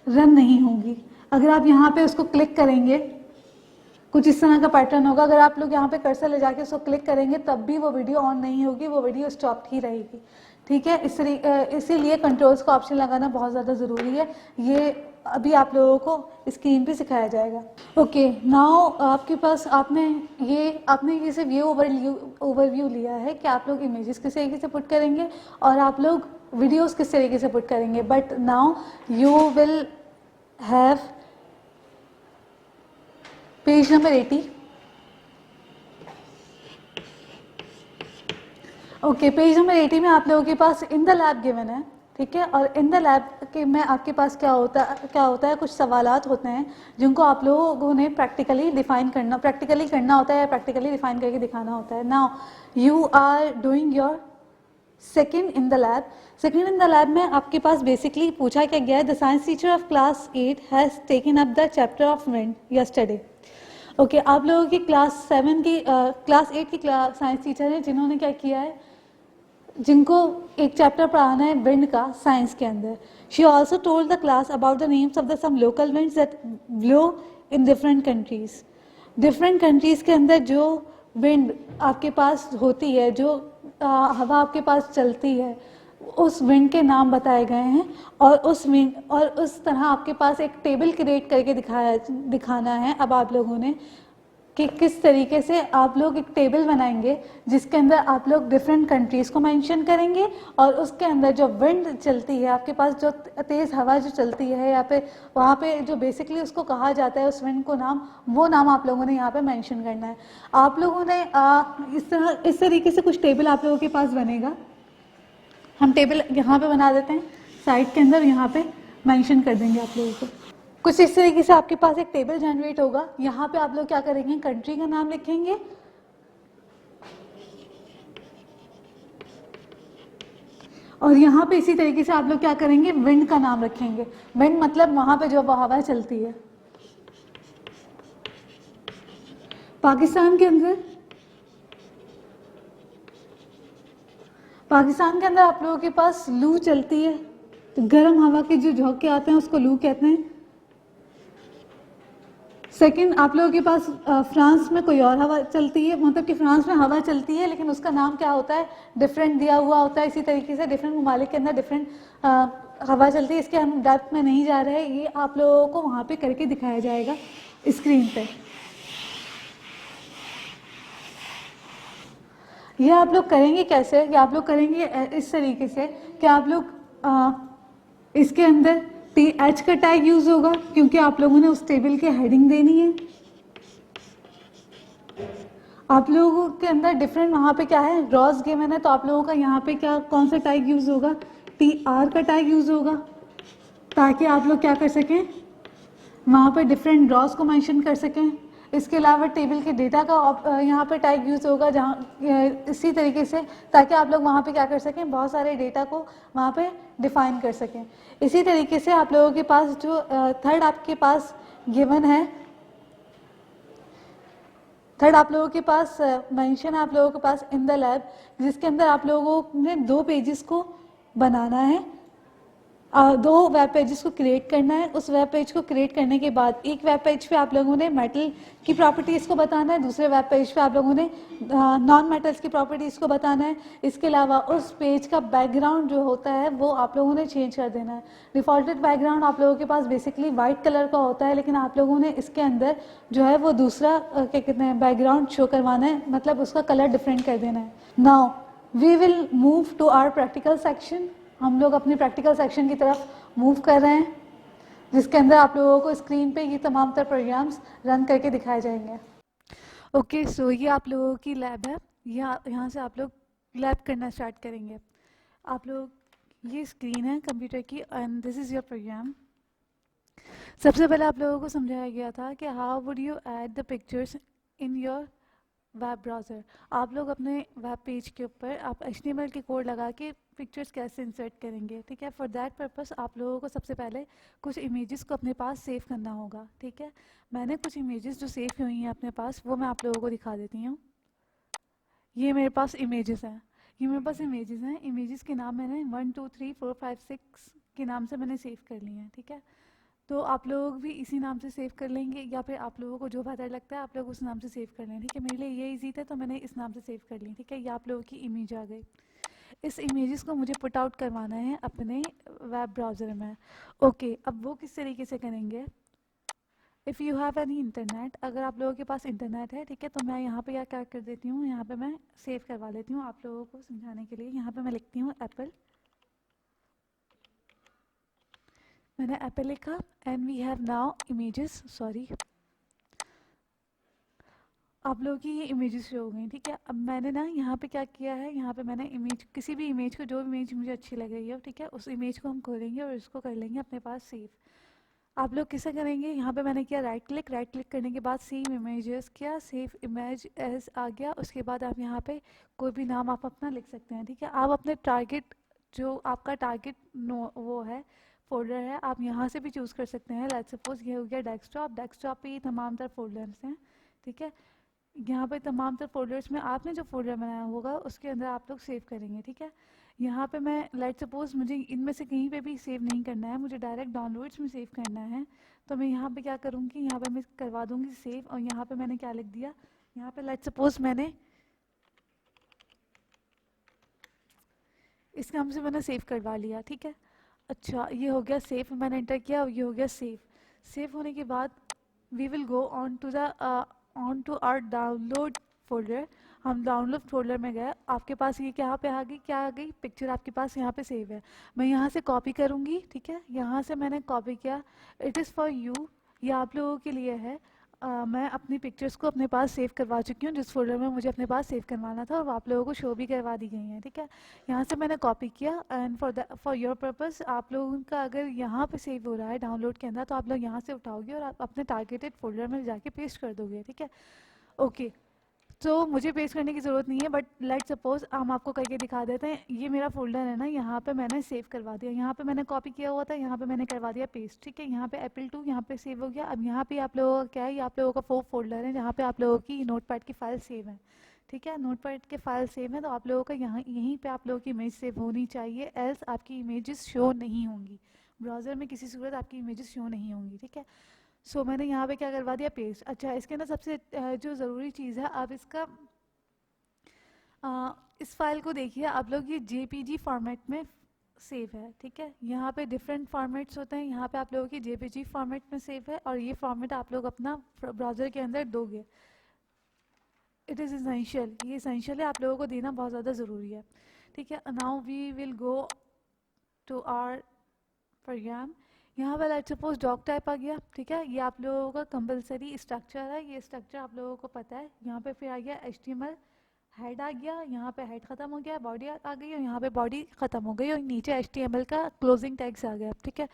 रन नहीं होगी। अगर आप यहाँ पे उसको क्लिक करेंगे, कुछ इस तरह का पैटर्न होगा। अगर आप लोग यहाँ पे कर्सर ले जाके उसको क्लिक करेंगे तब भी वो वीडियो ऑन नहीं होगी, वो वीडियो स्टॉप ही रहेगी। ठीक है, इसीलिए कंट्रोल्स का ऑप्शन लगाना बहुत ज़्यादा ज़रूरी है। ये अभी आप लोगों को स्क्रीन पे सिखाया जाएगा। ओके, नाउ आपके पास आपने ये सिर्फ ये ओवरव्यू लिया है कि आप लोग इमेजेस किस तरीके से पुट करेंगे और आप लोग वीडियोस किस तरीके से पुट करेंगे। But now you will have page number 80। Okay, page number 80 में आप लोगों के पास इन द लैब गिवन है। ठीक है, और इन द लैब के में आपके पास क्या होता है, कुछ सवालात होते हैं जिनको आप लोगों ने प्रैक्टिकली करना होता है या प्रैक्टिकली डिफाइन करके दिखाना होता है। Now you are doing your second in the lab. Second in the lab में आपके पास बेसिकली पूछा क्या गया है, the science teacher of class 8 has taken up the chapter of wind yesterday. Okay, आप लोगों की क्लास 8 की साइंस टीचर है जिन्होंने क्या किया है, जिनको एक चैप्टर पढ़ाना है विंड का साइंस के अंदर। She also told the class about the names of the some local winds that blow in different countries. Different countries के अंदर जो विंड आपके पास होती है, जो हवा आपके पास चलती है, उस विंड के नाम बताए गए हैं और उस तरह आपके पास एक टेबल क्रिएट करके दिखाना है अब आप लोगों ने कि किस तरीके से आप लोग एक टेबल बनाएंगे जिसके अंदर आप लोग डिफरेंट कंट्रीज़ को मेंशन करेंगे और उसके अंदर जो विंड चलती है आपके पास, जो तेज़ हवा जो चलती है या फिर वहाँ पे जो बेसिकली उसको कहा जाता है उस विंड को नाम, वो नाम आप लोगों ने यहाँ पे मेंशन करना है। आप लोगों ने इस तरीके से कुछ टेबल आप लोगों के पास बनेगा। हम टेबल यहाँ पे बना देते हैं, साइड के अंदर यहाँ पे मेंशन कर देंगे आप लोगों को। कुछ इस तरीके से आपके पास एक टेबल जनरेट होगा। यहाँ पे आप लोग क्या करेंगे, कंट्री का नाम लिखेंगे और यहाँ पे इसी तरीके से आप लोग क्या करेंगे, विंड का नाम रखेंगे। विंड मतलब वहाँ पे जो हवा चलती है। पाकिस्तान के अंदर आप लोगों के पास लू चलती है, तो गर्म हवा के जो झोंके आते हैं उसको लू कहते हैं। सेकंड, आप लोगों के पास फ्रांस में कोई और हवा चलती है, मतलब कि फ्रांस में हवा चलती है लेकिन उसका नाम क्या होता है, डिफरेंट दिया हुआ होता है। इसी तरीके से डिफरेंट ममालिक के अंदर डिफरेंट हवा चलती है। इसके हम डेप्थ में नहीं जा रहे हैं, ये आप लोगों को वहाँ पे करके दिखाया जाएगा स्क्रीन पे। ये आप लोग करेंगे कैसे, कि आप लोग करेंगे इस तरीके से कि आप लोग इसके अंदर TH का टैग यूज़ होगा क्योंकि आप लोगों ने उस टेबल की हेडिंग देनी है। आप लोगों के अंदर डिफरेंट वहाँ पे क्या है, रॉस गिवन है, तो आप लोगों का यहाँ पे क्या कौन सा टैग यूज़ होगा, TR का टैग यूज़ होगा, ताकि आप लोग क्या कर सकें, वहाँ पे डिफरेंट रॉस को मेंशन कर सकें। इसके अलावा टेबल के डेटा का यहाँ पे टैग यूज़ होगा, जहाँ इसी तरीके से, ताकि आप लोग वहाँ पे क्या कर सकें, बहुत सारे डेटा को वहाँ पे डिफाइन कर सकें। इसी तरीके से आप लोगों के पास जो थर्ड आपके पास गिवन है, थर्ड आप लोगों के पास मेंशन है आप लोगों के पास इन द लैब, जिसके अंदर आप लोगों ने 2 पेजेस को बनाना है, 2 वेब पेजेस को क्रिएट करना है। उस वेब पेज को क्रिएट करने के बाद एक वेब पेज पे आप लोगों ने मेटल की प्रॉपर्टीज़ को बताना है, दूसरे वेब पेज पे आप लोगों ने नॉन मेटल्स की प्रॉपर्टीज़ को बताना है। इसके अलावा उस पेज का बैकग्राउंड जो होता है वो आप लोगों ने चेंज कर देना है। डिफ़ॉल्टेड बैकग्राउंड आप लोगों के पास बेसिकली वाइट कलर का होता है, लेकिन आप लोगों ने इसके अंदर जो है वो दूसरा क्या कहते हैं बैकग्राउंड शो करवाना है, मतलब उसका कलर डिफरेंट कर देना है। Now we will move to our practical section. हम लोग अपने प्रैक्टिकल सेक्शन की तरफ मूव कर रहे हैं, जिसके अंदर आप लोगों को स्क्रीन पे ये तमाम तर प्रोग्राम्स रन करके दिखाए जाएंगे। ओके, सो ये आप लोगों की लैब है। यहाँ से आप लोग लैब करना स्टार्ट करेंगे। आप लोग, ये स्क्रीन है कंप्यूटर की and this is your program. सबसे पहले आप लोगों को समझाया गया था कि how would you add the pictures in your web browser. आप लोग अपने वेब पेज के ऊपर आप HTML के कोड लगा के पिक्चर्स कैसे इंसर्ट करेंगे, ठीक है। फॉर दैट पर्पस आप लोगों को सबसे पहले कुछ इमेजेस को अपने पास सेव करना होगा, ठीक है। मैंने कुछ इमेजेस जो सेव हुई हैं अपने पास, वो मैं आप लोगों को दिखा देती हूँ। ये मेरे पास इमेजेस हैं, ये मेरे पास इमेजेस हैं। इमेजेस के नाम मैंने 1 2 3 4 5 6 के नाम से मैंने सेव कर लिए हैं, ठीक है। तो आप लोग भी इसी नाम से सेव कर लेंगे, या फिर आप लोगों को जो बेहतर लगता है आप लोग उस नाम से सेव कर लें, ठीक है। मेरे लिए ये इजी था तो मैंने इस नाम से सेव कर ली, ठीक है। ये आप लोगों की इमेज आ गई। इस इमेजेस को मुझे पुट आउट करवाना है अपने वेब ब्राउज़र में। ओके, अब वो किस तरीके से करेंगे। If you have any internet, अगर आप लोगों के पास इंटरनेट है, ठीक है, तो मैं यहाँ पे क्या कर देती हूँ, यहाँ पे मैं सेव करवा लेती हूँ आप लोगों को समझाने के लिए। यहाँ पे मैं लिखती हूँ एप्पल, मैंने एप्पल लिखा and we have now images, sorry, आप लोगों की ये इमेजेस शो हो गई, ठीक है। अब मैंने ना यहाँ पे क्या किया है, यहाँ पे मैंने इमेज, किसी भी इमेज को, जो इमेज मुझे अच्छी लग रही है, ठीक है, उस इमेज को हम खोलेंगे और इसको कर लेंगे अपने पास सेव। आप लोग किसे करेंगे, यहाँ पे मैंने किया राइट क्लिक करने के बाद सेव इमेजेस किया, सेव इमेज एज आ गया। उसके बाद आप यहाँ पे कोई भी नाम आप अपना लिख सकते हैं, ठीक है। आप अपने टारगेट, जो आपका टारगेट वो है फोल्डर है, आप यहाँ से भी चूज़ कर सकते हैं। लेट्स सपोज ये हो गया डेस्कटॉप, डेस्कटॉप पे ये तमाम तर फोल्डर्स हैं, ठीक है। यहाँ पे तमाम तर फोल्डर्स में आपने जो फोल्डर बनाया होगा उसके अंदर आप लोग सेव करेंगे, ठीक है। यहाँ पे मैं लेट सपोज मुझे इनमें से कहीं पे भी सेव नहीं करना है, मुझे डायरेक्ट डाउनलोड्स में सेव करना है, तो मैं यहाँ पे क्या करूँगी, यहाँ पे मैं करवा दूँगी सेव। और यहाँ पे मैंने क्या लिख दिया, यहाँ पे लेट सपोज मैंने इस नाम से मैंने सेव करवा लिया, ठीक है। अच्छा, ये हो गया सेव, मैंने एंटर किया, ये हो गया सेव। सेव होने के बाद we will go on to our download folder. हम डाउनलोड फोल्डर में गए, आपके पास ये क्या पे आ गई, क्या आ गई, पिक्चर आपके पास यहाँ पे सेव है। मैं यहाँ से कॉपी करूँगी, ठीक है, यहाँ से मैंने कॉपी किया। इट इज़ फॉर यू, ये आप लोगों के लिए है। मैं अपनी पिक्चर्स को अपने पास सेव करवा चुकी हूँ, जिस फोल्डर में मुझे अपने पास सेव करवाना था, और आप लोगों को शो भी करवा दी गई हैं, ठीक है। यहाँ से मैंने कॉपी किया एंड फॉर योर पर्पस, आप लोगों का अगर यहाँ पे सेव हो रहा है डाउनलोड के अंदर, तो आप लोग यहाँ से उठाओगे और आप अपने टारगेटेड फोल्डर में जाके पेस्ट कर दोगे, ठीक है। ओके, तो मुझे पेस्ट करने की ज़रूरत नहीं है, बट लेट सपोज हम आपको करके दिखा देते हैं। ये मेरा फोल्डर है ना, यहाँ पे मैंने सेव करवा दिया, यहाँ पे मैंने कॉपी किया हुआ था, यहाँ पे मैंने करवा दिया पेस्ट, ठीक है। यहाँ पे Apple 2 यहाँ पे सेव हो गया। अब यहाँ पे आप लोगों का क्या है, ये आप लोगों का 4 फोल्डर है जहाँ पे आप लोगों की नोटपैड की फाइल सेव है, ठीक है। नोटपैड के फाइल सेव है, तो आप लोगों का यहाँ यहीं पे आप लोगों की इमेज सेव होनी चाहिए, एल्स आपकी इमेजेस शो नहीं होंगी ब्राउज़र में, किसी सूरत आपकी इमेजेस शो नहीं होंगी, ठीक है। सो मैंने यहाँ पे क्या करवा दिया, पेस्ट। अच्छा, इसके अंदर सबसे जो ज़रूरी चीज़ है, आप इसका इस फाइल को देखिए आप लोग, ये JPG फॉर्मेट में सेव है, ठीक है। यहाँ पे डिफरेंट फॉर्मेट्स होते हैं, यहाँ पे आप लोगों की JPG फॉर्मेट में सेव है, और ये फॉर्मेट आप लोग अपना ब्राउज़र के अंदर दोगे। इट इज़ इसेंशियल, ये इसेंशियल है, आप लोगों को देना बहुत ज़्यादा ज़रूरी है, ठीक है। Now we will go to our program. यहाँ पर लेट्स सपोज डॉग टाइप आ गया, ठीक है, ये आप लोगों का कंपलसरी स्ट्रक्चर है, ये स्ट्रक्चर आप लोगों को पता है। यहाँ पे फिर आ गया HTML, हेड आ गया, यहाँ पे हेड खत्म हो गया, बॉडी आ गई और यहाँ पे बॉडी खत्म हो गई और नीचे HTML का क्लोजिंग टैग्स आ गया, ठीक है।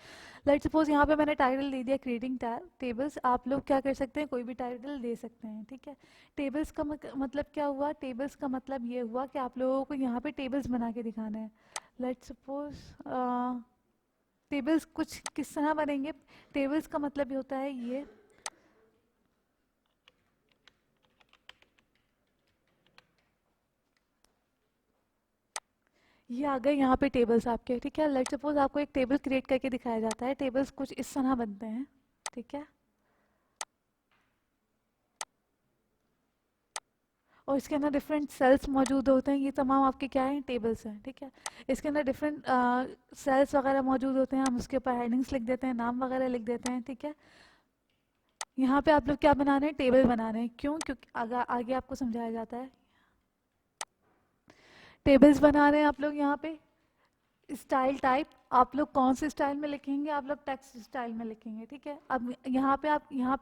लेट्स सपोज यहाँ पे मैंने टाइटल दे दिया क्रिएटिंग टेबल्स। आप लोग क्या कर सकते हैं, कोई भी टाइटल दे सकते हैं, ठीक है। टेबल्स का मतलब क्या हुआ, टेबल्स का मतलब ये हुआ कि आप लोगों को यहाँ पे टेबल्स बना के दिखाना है। लेट्स सपोज टेबल्स कुछ किस तरह बनेंगे, टेबल्स का मतलब ये होता है ये आ गए यहाँ पे टेबल्स आपके, ठीक है। लेट्स सपोज आपको एक टेबल क्रिएट करके दिखाया जाता है, टेबल्स कुछ इस तरह बनते हैं, ठीक है। और इसके अंदर डिफरेंट सेल्स मौजूद होते हैं, ये तमाम आपके क्या हैं, टेबल्स हैं, ठीक है। इसके अंदर डिफरेंट सेल्स वगैरह मौजूद होते हैं, हम उसके ऊपर हेडिंग्स लिख देते हैं, नाम वगैरह लिख देते हैं, ठीक है। यहाँ पे आप लोग क्या बना रहे हैं, टेबल बना रहे हैं, क्यों, क्योंकि आगे आपको समझाया जाता है। टेबल्स बना रहे हैं आप लोग यहाँ पे। स्टाइल टाइप आप लोग कौन से स्टाइल में लिखेंगे, आप लोग टेक्स्ट स्टाइल में लिखेंगे, ठीक है। अब यहाँ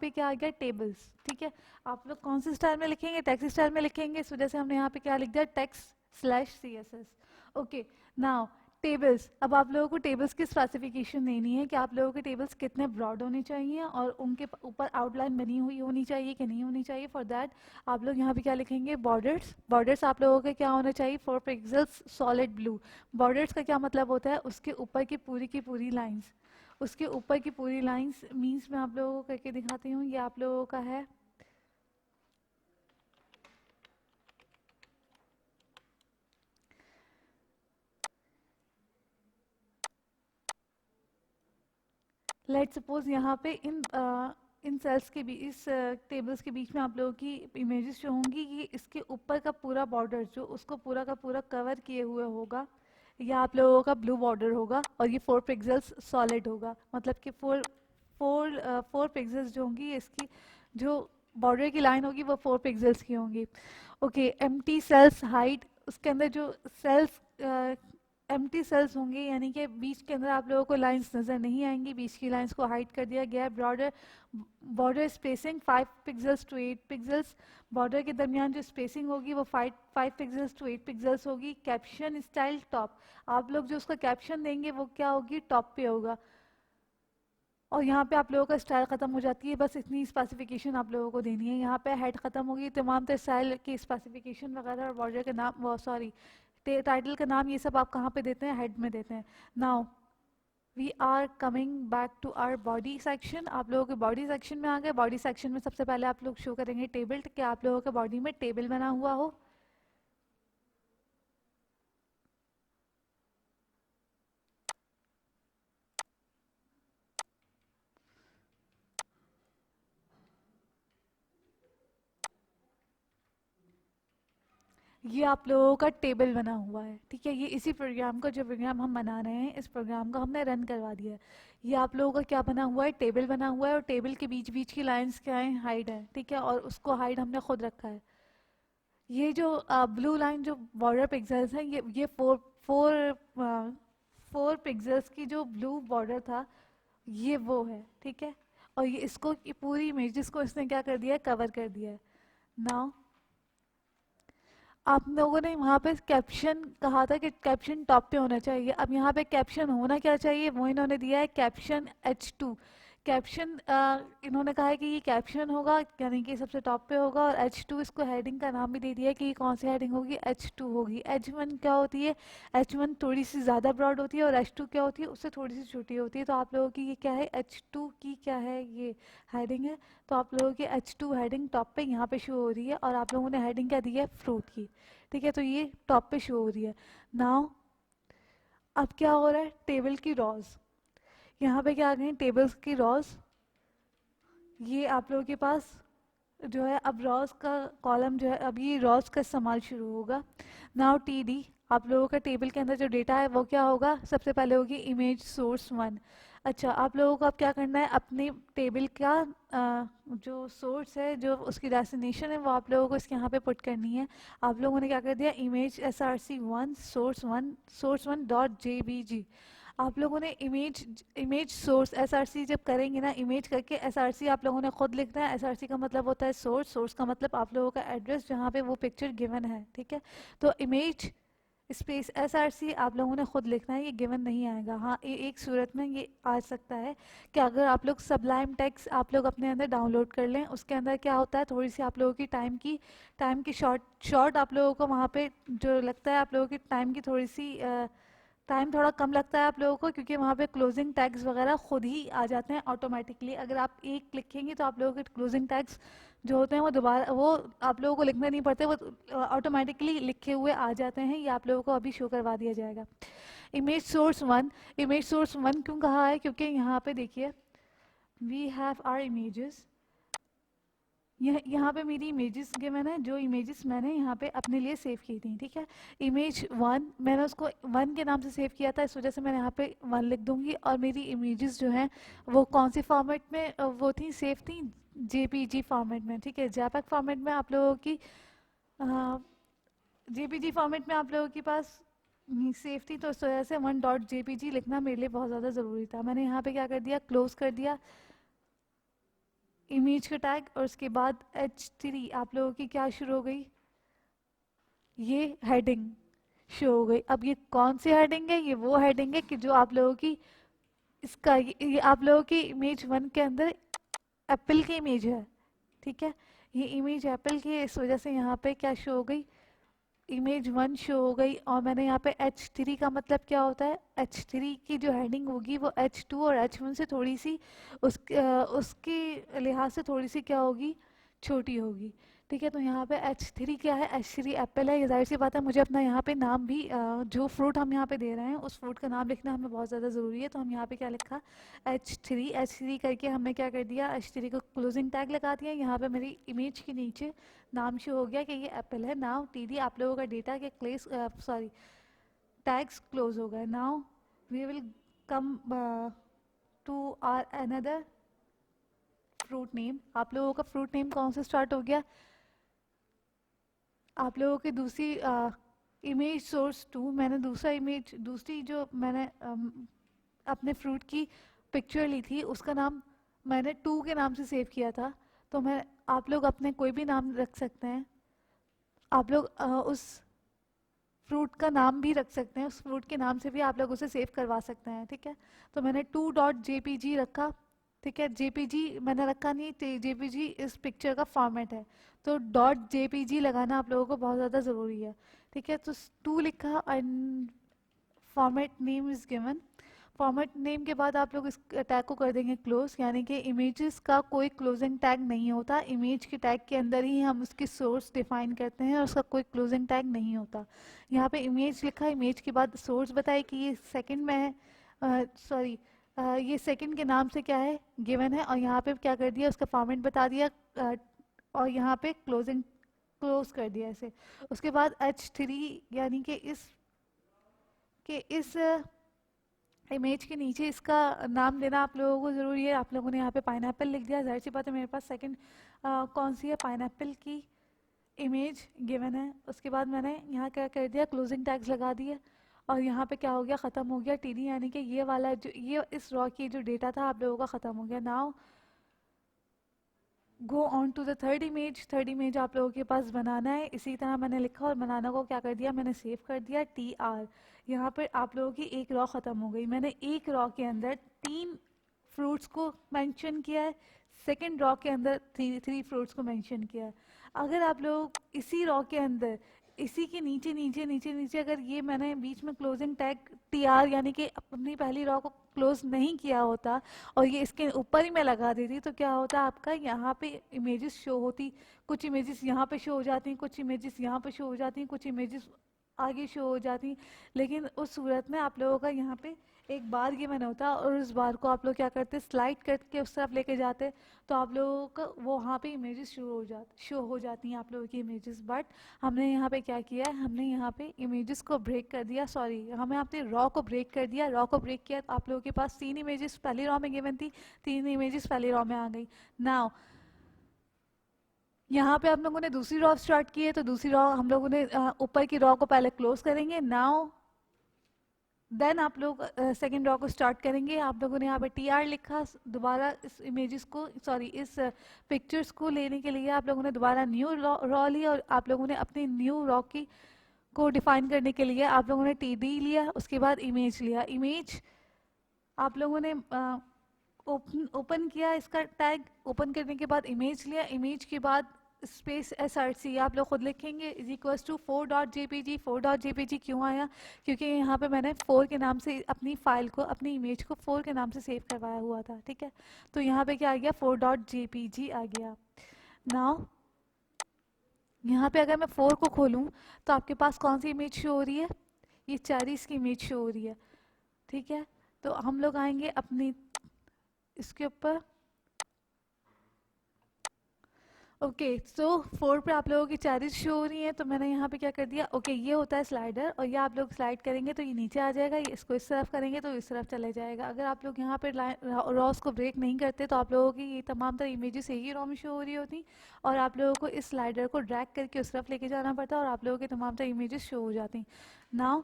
पे क्या आ गया, टेबल्स, ठीक है। आप लोग कौन से स्टाइल में लिखेंगे, टेक्स्ट स्टाइल में लिखेंगे, इस वजह से हमने यहाँ पे क्या लिख दिया, टेक्स्ट/CSS। ओके, नाउ टेबल्स, अब आप लोगों को टेबल्स की स्पेसिफिकेशन देनी है कि आप लोगों के टेबल्स कितने ब्रॉड होने चाहिए और उनके ऊपर आउटलाइन बनी हुई होनी चाहिए कि नहीं होनी चाहिए। फॉर दैट आप लोग यहाँ पे क्या लिखेंगे, बॉर्डर्स। बॉर्डर्स आप लोगों के क्या होना चाहिए, 4 पिक्सेल्स सॉलिड ब्लू। बॉर्डर्स का क्या मतलब होता है, उसके ऊपर की पूरी लाइंस, उसके ऊपर की पूरी लाइंस मीन्स मैं आप लोगों को करके दिखाती हूँ। ये आप लोगों का है लेट सपोज यहाँ पे इन सेल्स के बीच, इस टेबल्स के बीच में आप लोगों की इमेजेस जो होंगी, ये इसके ऊपर का पूरा बॉर्डर जो उसको पूरा का पूरा कवर किए हुए होगा, या आप लोगों का ब्लू बॉर्डर होगा और ये 4 पिक्सेल्स सॉलिड होगा। मतलब कि फोर पिक्सेल्स जो होंगी, इसकी जो बॉर्डर की लाइन होगी वो 4 पिक्सेल्स की होंगी। ओके, एम्प्टी सेल्स हाइट, उसके अंदर जो सेल्स एम्प्टी सेल्स होंगे, यानी कि बीच के अंदर आप लोगों को लाइंस नज़र नहीं आएंगी, बीच की लाइंस को हाइड कर दिया गया है। Border spacing 5 pixels to 8 pixels, border के दरमियान जो स्पेसिंग होगी वो 5 पिक्सेल्स टू 8 पिक्सेल्स होगी। कैप्शन स्टाइल टॉप, आप लोग जो उसका कैप्शन देंगे वो क्या होगी, टॉप पे होगा। और यहाँ पे आप लोगों का स्टाइल ख़त्म हो जाती है, बस इतनी स्पेसिफिकेशन आप लोगों को देनी है। यहाँ पे हेड ख़त्म होगी, तमाम तो स्टाइल की स्पेसिफिकेशन वगैरह और बॉर्डर के नाम, वो सॉरी टाइटल का नाम, ये सब आप कहाँ पे देते हैं, हेड में देते हैं। Now we are coming back to our body section. आप लोगों के बॉडी सेक्शन में आ गए। बॉडी सेक्शन में सबसे पहले आप लोग शो करेंगे टेबल, कि आप लोगों के बॉडी में टेबल बना हुआ हो। ये आप लोगों का टेबल बना हुआ है, ठीक है। ये इसी प्रोग्राम का, जो प्रोग्राम हम बना रहे हैं, इस प्रोग्राम को हमने रन करवा दिया है। ये आप लोगों का क्या बना हुआ है, टेबल बना हुआ है। और टेबल के बीच बीच की लाइंस क्या है, हाइड है, ठीक है। और उसको हाइड हमने खुद रखा है। ये जो ब्लू लाइन जो बॉर्डर पिक्सेल्स हैं, ये फोर पिक्सेल्स की जो ब्लू बॉर्डर था, ये वो है, ठीक है। और ये इसको, ये पूरी इमेजेस को इसने क्या कर दिया है, कवर कर दिया है। नाउ आप लोगों ने वहाँ पे कैप्शन कहा था कि कैप्शन टॉप पे होना चाहिए। अब यहाँ पे कैप्शन होना क्या चाहिए, वो इन्होंने दिया है कैप्शन H2। कैप्शन इन्होंने कहा है कि ये कैप्शन होगा, यानी कि सबसे टॉप पे होगा। और H2 इसको हेडिंग का नाम भी दे दिया है कि ये कौन सी हेडिंग होगी, H2 होगी। H1 क्या होती है, H1 थोड़ी सी ज़्यादा ब्रॉड होती है और H2 क्या होती है, उससे थोड़ी सी छोटी होती है। तो आप लोगों की ये क्या है, H2 की क्या है, ये हेडिंग है। तो आप लोगों की H2 हेडिंग टॉप पे यहाँ पे शो हो रही है। और आप लोगों ने हेडिंग क्या दी है, फ्रूट की, ठीक है। तो ये टॉप पे शो हो रही है। नाउ अब क्या हो रहा है, टेबल की रॉज, यहाँ पे क्या आ गई, टेबल्स की रॉज। ये आप लोगों के पास जो है, अब रॉज का कॉलम जो है, अब ये रॉज का इस्तेमाल शुरू होगा। नाउ TD, आप लोगों का टेबल के अंदर जो डेटा है वो क्या होगा, सबसे पहले होगी इमेज सोर्स 1। अच्छा, आप लोगों को अब क्या करना है, अपने टेबल का जो सोर्स है, जो उसकी डेस्टिनेशन है, वो आप लोगों को इसके यहाँ पे पुट करनी है। आप लोगों ने क्या कर दिया, image SRC1 source 1 dot JPG। आप लोगों ने इमेज सोर्स एसआरसी जब करेंगे ना, इमेज करके एसआरसी आप लोगों ने खुद लिखना है। एसआरसी का मतलब होता है सोर्स, सोर्स का मतलब आप लोगों का एड्रेस जहाँ पे वो पिक्चर गिवन है, ठीक है। तो इमेज स्पेस एसआरसी आप लोगों ने खुद लिखना है, ये गिवन नहीं आएगा। हाँ, एक सूरत में ये आ सकता है कि अगर आप लोग सबलाइम टेक्स्ट आप लोग अपने अंदर डाउनलोड कर लें, उसके अंदर क्या होता है, थोड़ी सी आप लोगों की टाइम की शॉर्ट आप लोगों को वहाँ पे जो लगता है, आप लोगों की टाइम की थोड़ी सी टाइम थोड़ा कम लगता है आप लोगों को, क्योंकि वहाँ पे क्लोजिंग टैग्स वगैरह खुद ही आ जाते हैं ऑटोमेटिकली। अगर आप एक लिखेंगे तो आप लोगों के क्लोजिंग टैग्स जो होते हैं वो दोबारा, वो आप लोगों को लिखना नहीं पड़ते, वो ऑटोमेटिकली लिखे हुए आ जाते हैं। ये आप लोगों को अभी शो करवा दिया जाएगा। Image source one, image source one क्यों कहा है, क्योंकि यहाँ पे देखिए वी हैव आर इमेजेस, यहाँ पे मेरी इमेजेस गिवन है, जो इमेजेस मैंने यहाँ पे अपने लिए सेव की थी, ठीक है। इमेज वन मैंने उसको वन के नाम से सेव किया था, इस वजह से मैंने यहाँ पे वन लिख दूंगी। और मेरी इमेजेस जो हैं वो कौन से फॉर्मेट में वो थी, सेव थी, जेपीजी फॉर्मेट में, ठीक है। जैपैक फॉर्मेट में आप लोगों की जेपीजी फॉर्मेट में आप लोगों के पास सेव थी, तो इस वजह से वन डॉट जेपीजी लिखना मेरे लिए बहुत ज़्यादा ज़रूरी था। मैंने यहाँ पे क्या कर दिया, क्लोज कर दिया इमेज का टैग, और उसके बाद H3 आप लोगों की क्या शुरू हो गई, ये हेडिंग शो हो गई। अब ये कौन सी हेडिंग है, ये वो हेडिंग है कि जो आप लोगों की इसका ये आप लोगों की इमेज वन के अंदर एप्पल की इमेज है, ठीक है। ये इमेज एप्पल की है, इस वजह से यहाँ पे क्या शो हो गई, इमेज वन शो हो गई। और मैंने यहाँ पे H3 का मतलब क्या होता है, H3 की जो हेडिंग होगी वो H2 और H1 से थोड़ी सी उसके लिहाज से थोड़ी सी क्या होगी, छोटी होगी, ठीक है। तो यहाँ पे H3 क्या है, H3 एप्पल है। ये जाहिर सी बात है, मुझे अपना यहाँ पे नाम भी जो फ्रूट हम यहाँ पे दे रहे हैं उस फ्रूट का नाम लिखना हमें बहुत ज़्यादा ज़रूरी है। तो हम यहाँ पे क्या लिखा, H3 करके हमने क्या कर दिया, H3 को क्लोजिंग टैग लगा दिया। यहाँ पे मेरी इमेज के नीचे नाम शो हो गया कि ये एप्पल है। नाउ टीडी आप लोगों का डेटा के क्लेस टैग्स क्लोज हो गए। Now we will come to our another fruit name. आप लोगों का फ्रूट नेम कौन से स्टार्ट हो गया, आप लोगों की दूसरी इमेज सोर्स टू, मैंने दूसरी जो मैंने अपने फ्रूट की पिक्चर ली थी उसका नाम मैंने टू के नाम से सेव किया था। तो मैं आप लोग अपने कोई भी नाम रख सकते हैं, आप लोग उस फ्रूट का नाम भी रख सकते हैं, उस फ्रूट के नाम से भी आप लोग उसे सेव करवा सकते हैं, ठीक है। तो मैंने 2.jpg रखा, ठीक है। जेपीजी मैंने रखा नहीं, जेपीजी इस पिक्चर का फॉर्मेट है, तो .jpg लगाना आप लोगों को बहुत ज़्यादा ज़रूरी है, ठीक है। तो 2 लिखा and format name is given. Format name के बाद आप लोग इस टैग को कर देंगे क्लोज, यानी कि इमेजेस का कोई क्लोजिंग टैग नहीं होता, इमेज के टैग के अंदर ही हम उसकी सोर्स डिफाइन करते हैं और उसका कोई क्लोजिंग टैग नहीं होता। यहाँ पे इमेज लिखा, इमेज के बाद सोर्स बताए कि ये सेकंड में है, ये सेकंड के नाम से क्या है, गिवन है। और यहाँ पे क्या कर दिया, उसका फॉर्मेट बता दिया, और यहाँ पे क्लोज कर दिया ऐसे। उसके बाद H3 यानी कि इस इमेज के नीचे इसका नाम देना आप लोगों को ज़रूरी है। आप लोगों ने यहाँ पे पाइनएप्पल लिख दिया, जाहिर सी बात है मेरे पास सेकंड कौन सी है, पाइनएप्पल की इमेज गिवन है। उसके बाद मैंने यहाँ क्या कर दिया, क्लोजिंग टैग्स लगा दिए, और यहाँ पे क्या हो गया, ख़त्म हो गया टीडी, यानी कि ये वाला जो ये इस रॉ की जो डेटा था आप लोगों का ख़त्म हो गया। Now go on to the third image आप लोगों के पास बनाना है। इसी तरह मैंने लिखा और बनाना को क्या कर दिया, मैंने सेव कर दिया TR। यहाँ पर आप लोगों की एक रॉ ख़त्म हो गई। मैंने एक रॉ के अंदर 3 फ्रूट्स को मेंशन किया है, सेकंड रॉ के अंदर थ्री फ्रूट्स को मेंशन किया है। अगर आप लोग इसी रॉ के अंदर इसी के नीचे नीचे नीचे नीचे अगर ये मैंने बीच में क्लोजिंग टैग TR यानी कि अपनी पहली रॉ को क्लोज नहीं किया होता और ये इसके ऊपर ही मैं लगा देती, तो क्या होता आपका, यहाँ पे इमेजेस शो होती, कुछ इमेजेस यहाँ पे शो हो जाती, कुछ इमेजेस यहाँ पे शो हो जाती, कुछ इमेजेस आगे शो हो जाती। लेकिन उस सूरत में आप लोगों का यहाँ पे एक बार गिवन होता और उस बार को आप लोग क्या करते, स्लाइड करके उस तरफ लेके जाते, तो आप लोगों का वो वहाँ पे इमेजेस शो हो जाती हैं आप लोगों की इमेजेस। बट हमने यहाँ पे क्या किया है, हमने यहाँ पे इमेजेस को ब्रेक कर दिया, सॉरी हमें आपने रॉ को ब्रेक कर दिया। रॉ को ब्रेक किया तो आप लोगों के पास 3 इमेजेस पहली रॉ में गिवन थी, 3 इमेजेस पहली रॉ में आ गई। नाउ यहाँ पे हम लोगों ने दूसरी रॉ स्टार्ट की है, तो दूसरी रॉ हम लोगों ने ऊपर की रॉ को पहले क्लोज करेंगे। नाउ देन आप लोग सेकेंड रॉ को स्टार्ट करेंगे। आप लोगों ने यहाँ पे टी आर लिखा, दोबारा इस इमेजेस को सॉरी इस पिक्चर्स को लेने के लिए आप लोगों ने दोबारा न्यू रॉ लिया, और आप लोगों ने अपनी न्यू रॉ की को डिफाइन करने के लिए आप लोगों ने टी डी लिया, उसके बाद इमेज लिया। इमेज आप लोगों ने ओपन किया, इसका टैग ओपन करने के बाद इमेज लिया, इमेज के बाद स्पेस एस आर सी आप लोग खुद लिखेंगे is equals to 4.jpg। 4.jpg क्यों आया? क्योंकि यहाँ पे मैंने 4 के नाम से अपनी फाइल को, अपनी इमेज को 4 के नाम से सेव करवाया हुआ था, ठीक है। तो यहाँ पे क्या आ गया? 4.jpg आ गया। नाउ यहाँ पे अगर मैं 4 को खोलूँ तो आपके पास कौन सी इमेज शो हो रही है? ये चेरीज की इमेज शो हो रही है, ठीक है। तो हम लोग आएंगे अपनी इसके ऊपर, ओके। सो 4 पे आप लोगों की चेरीज शो हो रही हैं, तो मैंने यहाँ पे क्या कर दिया, ओके ये होता है स्लाइडर, और ये आप लोग स्लाइड करेंगे तो ये नीचे आ जाएगा, ये इसको इस तरफ करेंगे तो इस तरफ चले जाएगा। अगर आप लोग यहाँ पे रॉस को ब्रेक नहीं करते तो आप लोगों की ये तमाम तरह इमेजेस एक ही रॉ में शो हो रही होती, और आप लोगों को इस स्लाइडर को ड्रैग करके उस तरफ लेके जाना पड़ता, और आप लोगों की तमाम तरह इमेजेस शो हो जाती। Now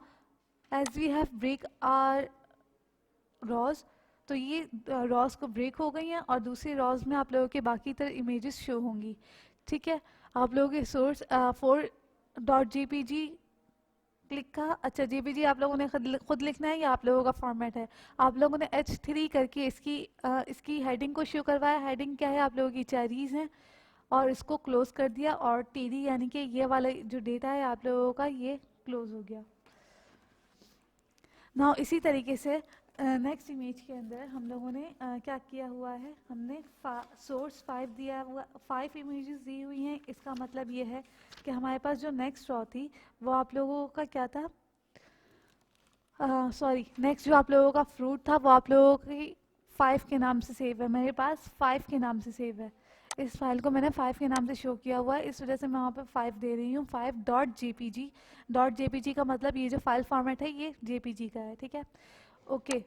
as we have break our rows, तो ये रॉज को ब्रेक हो गई हैं, और दूसरी रॉज में आप लोगों के बाकी तरह इमेजेस शो होंगी, ठीक है। आप लोगों के सोर्स 4.jpg लिखा, अच्छा jpg आप लोगों ने खुद लिखना है, या आप लोगों का फॉर्मेट है? आप लोगों ने h3 करके इसकी हेडिंग को शो करवाया। हेडिंग क्या है? आप लोगों की चेरीज हैं, और इसको क्लोज कर दिया, और टीडी यानी कि ये वाला जो डेटा है आप लोगों का ये क्लोज हो गया। नाउ इसी तरीके से नेक्स्ट इमेज के अंदर हम लोगों ने क्या किया हुआ है, हमने सोर्स 5 दिया हुआ, 5 इमेजेस दी हुई हैं। इसका मतलब ये है कि हमारे पास जो नेक्स्ट रॉ थी वो आप लोगों का क्या था, सॉरी नेक्स्ट जो आप लोगों का फ्रूट था वो आप लोगों की 5 के नाम से सेव है, मेरे पास 5 के नाम से सेव है। इस फाइल को मैंने 5 के नाम से शो किया हुआ है, इस वजह से मैं वहाँ पे 5 दे रही हूँ। 5.jpg, डॉट जेपीजी का मतलब ये जो फाइल फॉर्मेट है ये जेपीजी का है, ठीक है, ओके।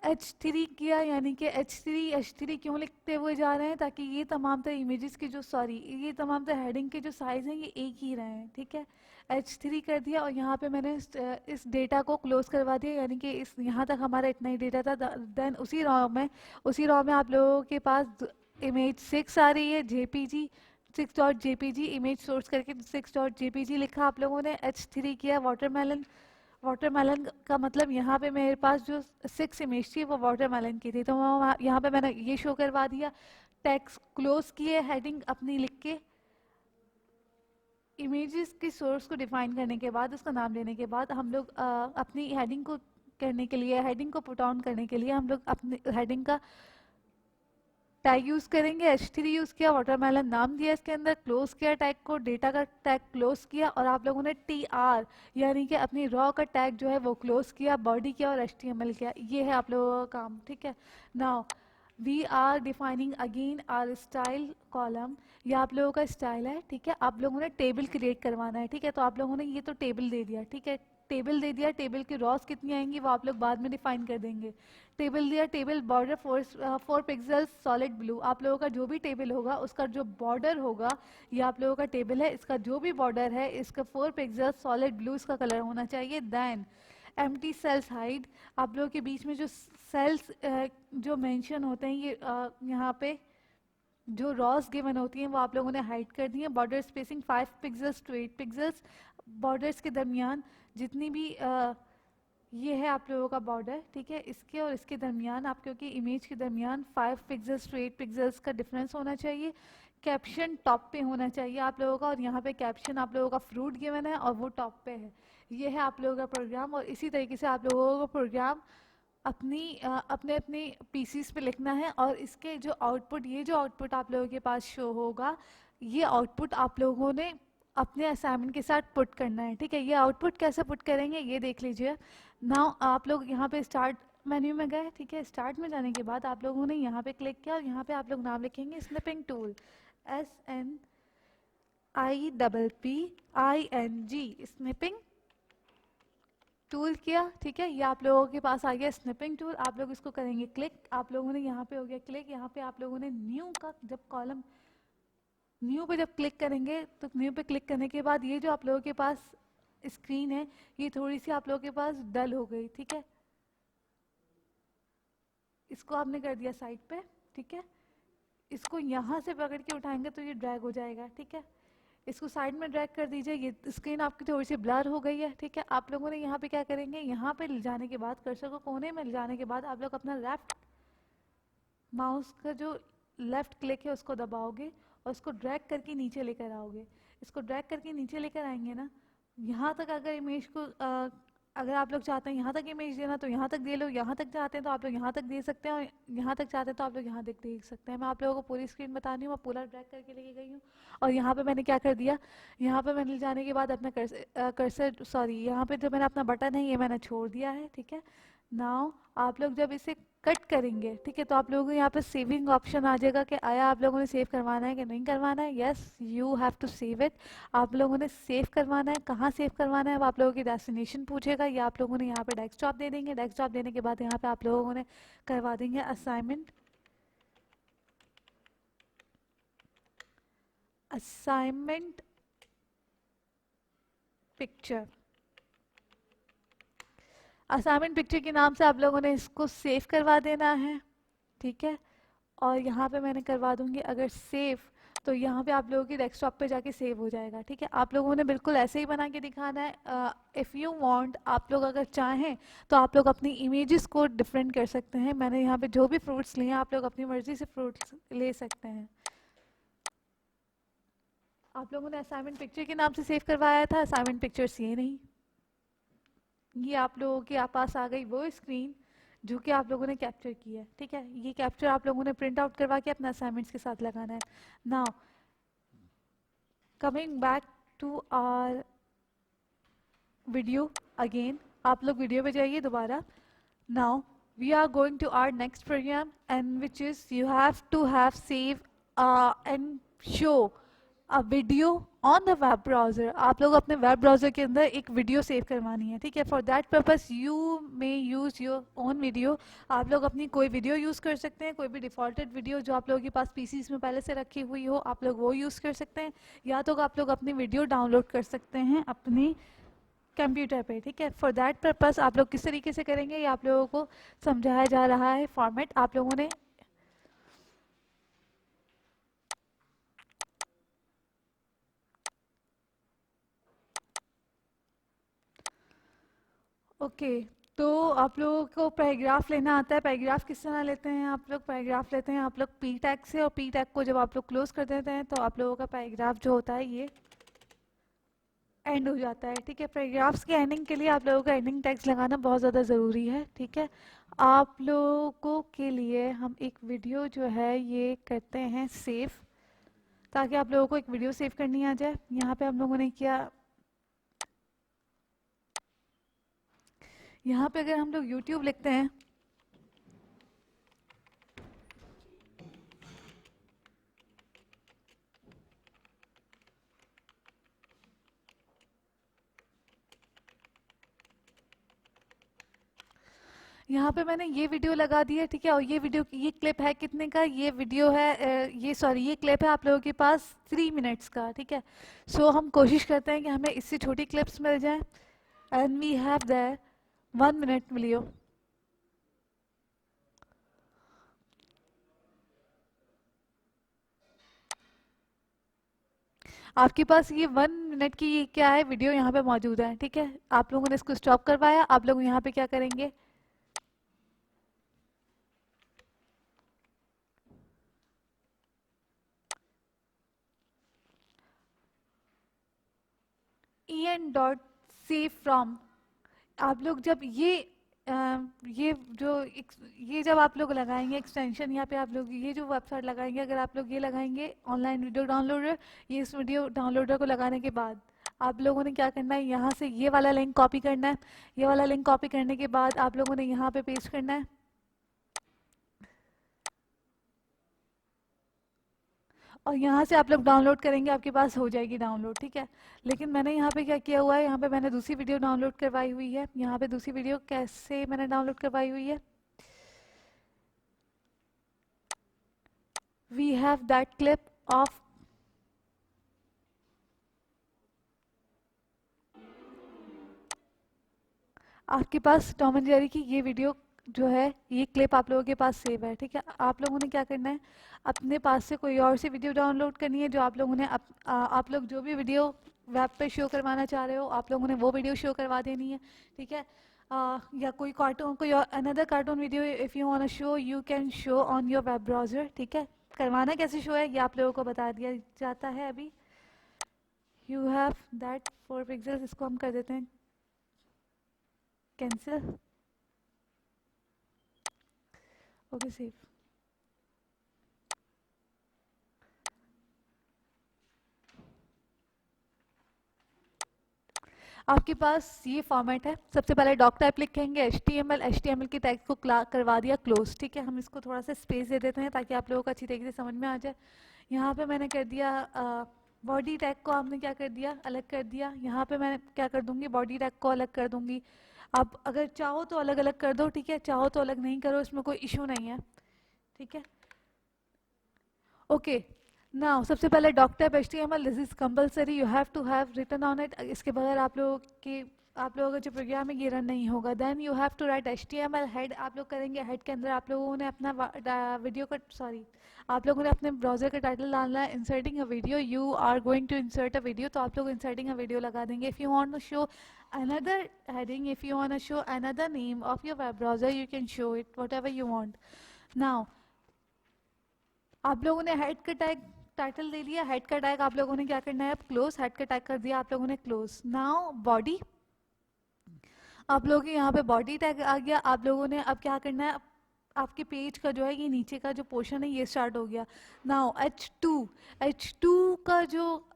H3 किया, यानी कि H3 क्यों लिखते हुए जा रहे हैं? ताकि ये तमाम तरह इमेजेस के जो ये तमाम तरह हेडिंग के जो साइज़ हैं ये एक ही रहें, ठीक है। H3 कर दिया, और यहाँ पे मैंने इस डेटा को क्लोज करवा दिया, यानी कि इस यहाँ तक हमारा इतना ही डेटा था। देन उसी रॉ में आप लोगों के पास इमेज 6 आ रही है, JPG 6.jpg, इमेज सोर्स करके 6.jpg लिखा आप लोगों ने। H3 किया वाटरमेलन, वाटरमेलन का मतलब यहाँ पे मेरे पास जो 6 इमेज थी वो वाटरमेलन की थी, तो यहाँ पे मैंने ये शो करवा दिया। टेक्स्ट क्लोज किए, हेडिंग अपनी लिख के, इमेजेस की सोर्स को डिफाइन करने के बाद, उसका नाम देने के बाद हम लोग अपनी हेडिंग को करने के लिए, हेडिंग को पुट ऑन करने के लिए हम लोग अपनी हेडिंग का टैग यूज़ करेंगे। H3 यूज़ किया, वाटरमेलन नाम दिया, इसके अंदर क्लोज किया टैग को, डेटा का टैग क्लोज किया, और आप लोगों ने TR यानी कि अपनी रॉ का टैग जो है वो क्लोज किया, बॉडी किया और HTML किया। ये है आप लोगों का काम, ठीक है। Now we are defining again our style column, ये आप लोगों का स्टाइल है, ठीक है। आप लोगों ने टेबल क्रिएट करवाना है, ठीक है। तो आप लोगों ने ये तो टेबल दे दिया, ठीक है, टेबल दे दिया। टेबल की रॉस कितनी आएंगी वो आप लोग बाद में डिफाइन कर देंगे। टेबल दिया, table border 4 pixels solid blue, आप लोगों का जो भी टेबल होगा उसका जो बॉर्डर होगा, ये आप लोगों का टेबल है, इसका जो भी बॉर्डर है इसका 4 पिक्सल्स सॉलिड ब्लू इसका कलर होना चाहिए। देन एम्प्टी सेल्स हाइड, आप लोगों के बीच में जो सेल्स जो मेंशन होते हैं ये यहाँ पे जो रॉस गिवन होती हैं वो आप लोगों ने हाइड कर दी है। Border spacing 5 pixels to 8 pixels, borders के दरमियान जितनी भी ये है आप लोगों का बॉर्डर, ठीक है, इसके और इसके दरमियान आप क्योंकि इमेज के दरमियान 5 पिक्सल्स टू 8 पिक्सल्स का डिफरेंस होना चाहिए। कैप्शन टॉप पे होना चाहिए आप लोगों का, और यहाँ पे कैप्शन आप लोगों का फ्रूट गिवन है और वो टॉप पे है। ये है आप लोगों का प्रोग्राम, और इसी तरीके से आप लोगों का प्रोग्राम अपने अपने पीसीस पे लिखना है। और इसके जो आउटपुट, ये जो आउटपुट आप लोगों के पास शो होगा, ये आउटपुट आप लोगों ने अपने असाइनमेंट के साथ पुट करना है, ठीक है। ये आउटपुट कैसे पुट करेंगे ये देख लीजिए। नाउ आप लोग यहाँ पे स्टार्ट मेन्यू में गए, ठीक है। स्टार्ट में जाने के बाद आप लोगों ने यहाँ पे क्लिक किया, और यहाँ पे आप लोग नाम लिखेंगे snipping tool, SNIPPING, snipping tool किया, ठीक है। ये आप लोगों के पास आ गया स्निपिंग टूल। आप लोग इसको करेंगे क्लिक, आप लोगों ने यहाँ पे हो गया क्लिक, यहाँ पे आप लोगों ने न्यू का जब कॉलम न्यू पे जब क्लिक करेंगे तो न्यू पे क्लिक करने के बाद ये जो आप लोगों के पास स्क्रीन है ये थोड़ी सी आप लोगों के पास डल हो गई, ठीक है। इसको आपने कर दिया साइड पे, ठीक है। इसको यहाँ से पकड़ के उठाएंगे तो ये ड्रैग हो जाएगा, ठीक है। इसको साइड में ड्रैग कर दीजिए, ये स्क्रीन आपकी थोड़ी सी ब्लर हो गई है, ठीक है। आप लोगों ने यहाँ पे क्या करेंगे, यहाँ पे ले जाने के बाद कर्सर को कोने में ले जाने के बाद आप लोग अपना लेफ्ट माउस का जो लेफ्ट क्लिक है उसको दबाओगे और उसको ड्रैग करके नीचे लेकर आओगे। इसको ड्रैग करके नीचे लेकर आएंगे ना, यहाँ तक अगर इमेज को अगर आप लोग चाहते हैं यहाँ तक इमेज देना तो यहाँ तक दे लो, यहाँ तक चाहते हैं तो आप लोग यहाँ तक दे सकते हैं, और यहाँ तक चाहते हैं तो आप लोग यहाँ तक देख सकते हैं। मैं आप लोगों को पूरी स्क्रीन बता रही हूँ, मैं पूरा ड्रैग करके लेके गई हूँ। और यहाँ पे मैंने क्या कर दिया, यहाँ पे मैंने जाने के बाद अपना कर्सर सॉरी यहाँ पे जो मैंने अपना बटन है ये मैंने छोड़ दिया है, ठीक है। नाउ आप लोग जब इसे कट करेंगे, ठीक है, तो आप लोगों को यहाँ पे सेविंग ऑप्शन आ जाएगा कि आया आप लोगों ने सेव करवाना है कि नहीं करवाना है। Yes, you have to save it. आप लोगों ने सेव करवाना है, कहाँ सेव करवाना है, अब आप लोगों की डेस्टिनेशन पूछेगा, या आप लोगों ने यहाँ पे डेस्कटॉप दे देंगे। डेस्कटॉप देने के बाद यहाँ पे आप लोगों ने करवा देंगे असाइनमेंट पिक्चर। असाइनमेंट पिक्चर के नाम से आप लोगों ने इसको सेव करवा देना है, ठीक है। और यहाँ पे मैंने करवा दूंगी अगर सेव, तो यहाँ पे आप लोगों की डेस्कटॉप पे जाके सेव हो जाएगा, ठीक है। आप लोगों ने बिल्कुल ऐसे ही बना के दिखाना है। इफ़ यू वांट, आप लोग अगर चाहें तो आप लोग अपनी इमेजेस को डिफरेंट कर सकते हैं। मैंने यहाँ पे जो भी फ्रूट्स लिए हैं आप लोग अपनी मर्जी से फ्रूट्स ले सकते हैं। आप लोगों ने असाइनमेंट पिक्चर के नाम से सेव करवाया था, असाइनमेंट पिक्चर्स ये नहीं, ये आप लोगों के पास आ गई वो स्क्रीन जो कि आप लोगों ने कैप्चर की है, ठीक है। ये कैप्चर आप लोगों ने प्रिंट आउट करवा के अपने असाइनमेंट्स के साथ लगाना है। Now coming back to our video again, आप लोग वीडियो पे जाइए दोबारा। Now we are going to our next program and which is you have to have save and show a video on the web browser. आप लोग अपने web browser के अंदर एक वीडियो सेव करवानी है, ठीक है। For that purpose you may use your own video. आप लोग अपनी कोई वीडियो यूज़ कर सकते हैं, कोई भी डिफ़ॉल्टेड वीडियो जो आप लोगों के पास पीसीज में पहले से रखी हुई हो आप लोग वो यूज़ कर सकते हैं, या तो आप लोग अपनी वीडियो डाउनलोड कर सकते हैं अपनी कंप्यूटर पे, ठीक है। फॉर दैट पर्पस आप लोग किस तरीके से करेंगे ये आप लोगों को समझाया जा रहा है। फॉर्मेट आप लोगों ने ओके तो आप लोगों को पैराग्राफ लेना आता है। पैराग्राफ किस तरह लेते हैं आप लोग, पैराग्राफ लेते हैं आप लोग पी टैग से, और पी टैग को जब आप लोग क्लोज कर देते हैं तो आप लोगों का पैराग्राफ जो होता है ये एंड हो जाता है, ठीक है। पैराग्राफ्स के एंडिंग के लिए आप लोगों का एंडिंग टैग्स लगाना बहुत ज़्यादा ज़रूरी है, ठीक है। आप लोगों के लिए हम एक वीडियो जो है ये करते हैं सेव, ताकि आप लोगों को एक वीडियो सेव करनी आ जाए। यहाँ पे हम लोगों ने किया, यहाँ पे अगर हम लोग YouTube लिखते हैं यहाँ पे मैंने ये वीडियो लगा दी है, ठीक है। और ये वीडियो ये क्लिप है कितने का, ये वीडियो है ये सॉरी ये क्लिप है आप लोगों के पास 3 मिनट्स का, ठीक है। सो हम कोशिश करते हैं कि हमें इससे छोटी क्लिप्स मिल जाएं and we have there 1 minute video. आपके पास ये 1 मिनट की ये क्या है वीडियो यहाँ पे मौजूद है, ठीक है। आप लोगों ने इसको स्टॉप करवाया, आप लोग यहाँ पे क्या करेंगे, en.save from। आप लोग जब ये जो ये जब आप लोग लगाएंगे एक्सटेंशन, यहाँ पे आप लोग ये जो वेबसाइट लगाएंगे, अगर आप लोग ये लगाएंगे ऑनलाइन वीडियो डाउनलोडर, ये इस वीडियो डाउनलोडर को लगाने के बाद आप लोगों ने क्या करना है, यहाँ से ये वाला लिंक कॉपी करना है। ये वाला लिंक कॉपी करने के बाद आप लोगों ने यहाँ पे पेस्ट करना है, और यहाँ से आप लोग डाउनलोड करेंगे, आपके पास हो जाएगी डाउनलोड, ठीक है। लेकिन मैंने यहाँ पे क्या किया हुआ है, यहाँ पे मैंने दूसरी वीडियो डाउनलोड करवाई हुई है। यहाँ पे दूसरी वीडियो कैसे मैंने डाउनलोड करवाई हुई है, we have that clip of आपके पास टॉम एंड जेरी की ये वीडियो जो है, ये क्लिप आप लोगों के पास सेव है, ठीक है। आप लोगों ने क्या करना है, अपने पास से कोई और सी वीडियो डाउनलोड करनी है जो आप लोगों ने आप लोग जो भी वीडियो वेब पे शो करवाना चाह रहे हो, आप लोगों ने वो वीडियो शो करवा देनी है, ठीक है। या कोई कार्टून, कोई another cartoon video if you want show, you can show on your web browser, ठीक है। करवाना कैसे शो है ये आप लोगों को बता दिया जाता है अभी। यू हैव दैट 4 पिक्सल्स, इसको हम कर देते हैं कैंसिल, ओके सेव। आपके पास ये फॉर्मेट है, सबसे पहले डॉक टाइप लिखेंगे, एचटीएमएल की टैग को करवा दिया क्लोज, ठीक है। हम इसको थोड़ा सा स्पेस दे देते हैं ताकि आप लोगों को अच्छी तरीके से समझ में आ जाए। यहाँ पे मैंने कर दिया बॉडी टैग को, आपने क्या कर दिया, अलग कर दिया। यहाँ पे मैं क्या कर दूंगी, बॉडी टैग को अलग कर दूंगी। आप अगर चाहो तो अलग अलग कर दो, ठीक है, चाहो तो अलग नहीं करो, इसमें कोई इशू नहीं है, ठीक है। ओके, नाउ सबसे पहले doctor HTML, this is compulsory, you have to have written on it. इसके बगैर आप लोगों का जो प्रोग्राम है ये रन नहीं होगा। Then you have to write HTML head, आप लोग करेंगे हेड के अंदर आप लोगों ने अपना वीडियो का आप लोगों ने अपने ब्राउजर का टाइटल डालना है, inserting a video, you are going to insert a video, तो आप लोग इंसर्टिंग अ वीडियो लगा देंगे। If you want to show another heading, if you want to show another name of your web browser, you can show it whatever you want. Now आप लोगों ने head का tag title दे लिया, head का tag आप लोगों ने क्या करना है, अब क्लोज, हेड का टैग कर दिया आप लोगों ने क्लोज। नाउ बॉडी, आप लोगों के यहाँ पे बॉडी टैग आ गया। आप लोगों ने अब क्या करना है, आपके पेज का जो है ये नीचे का जो पोर्शन है ये स्टार्ट हो गया। नाउ H2 का जो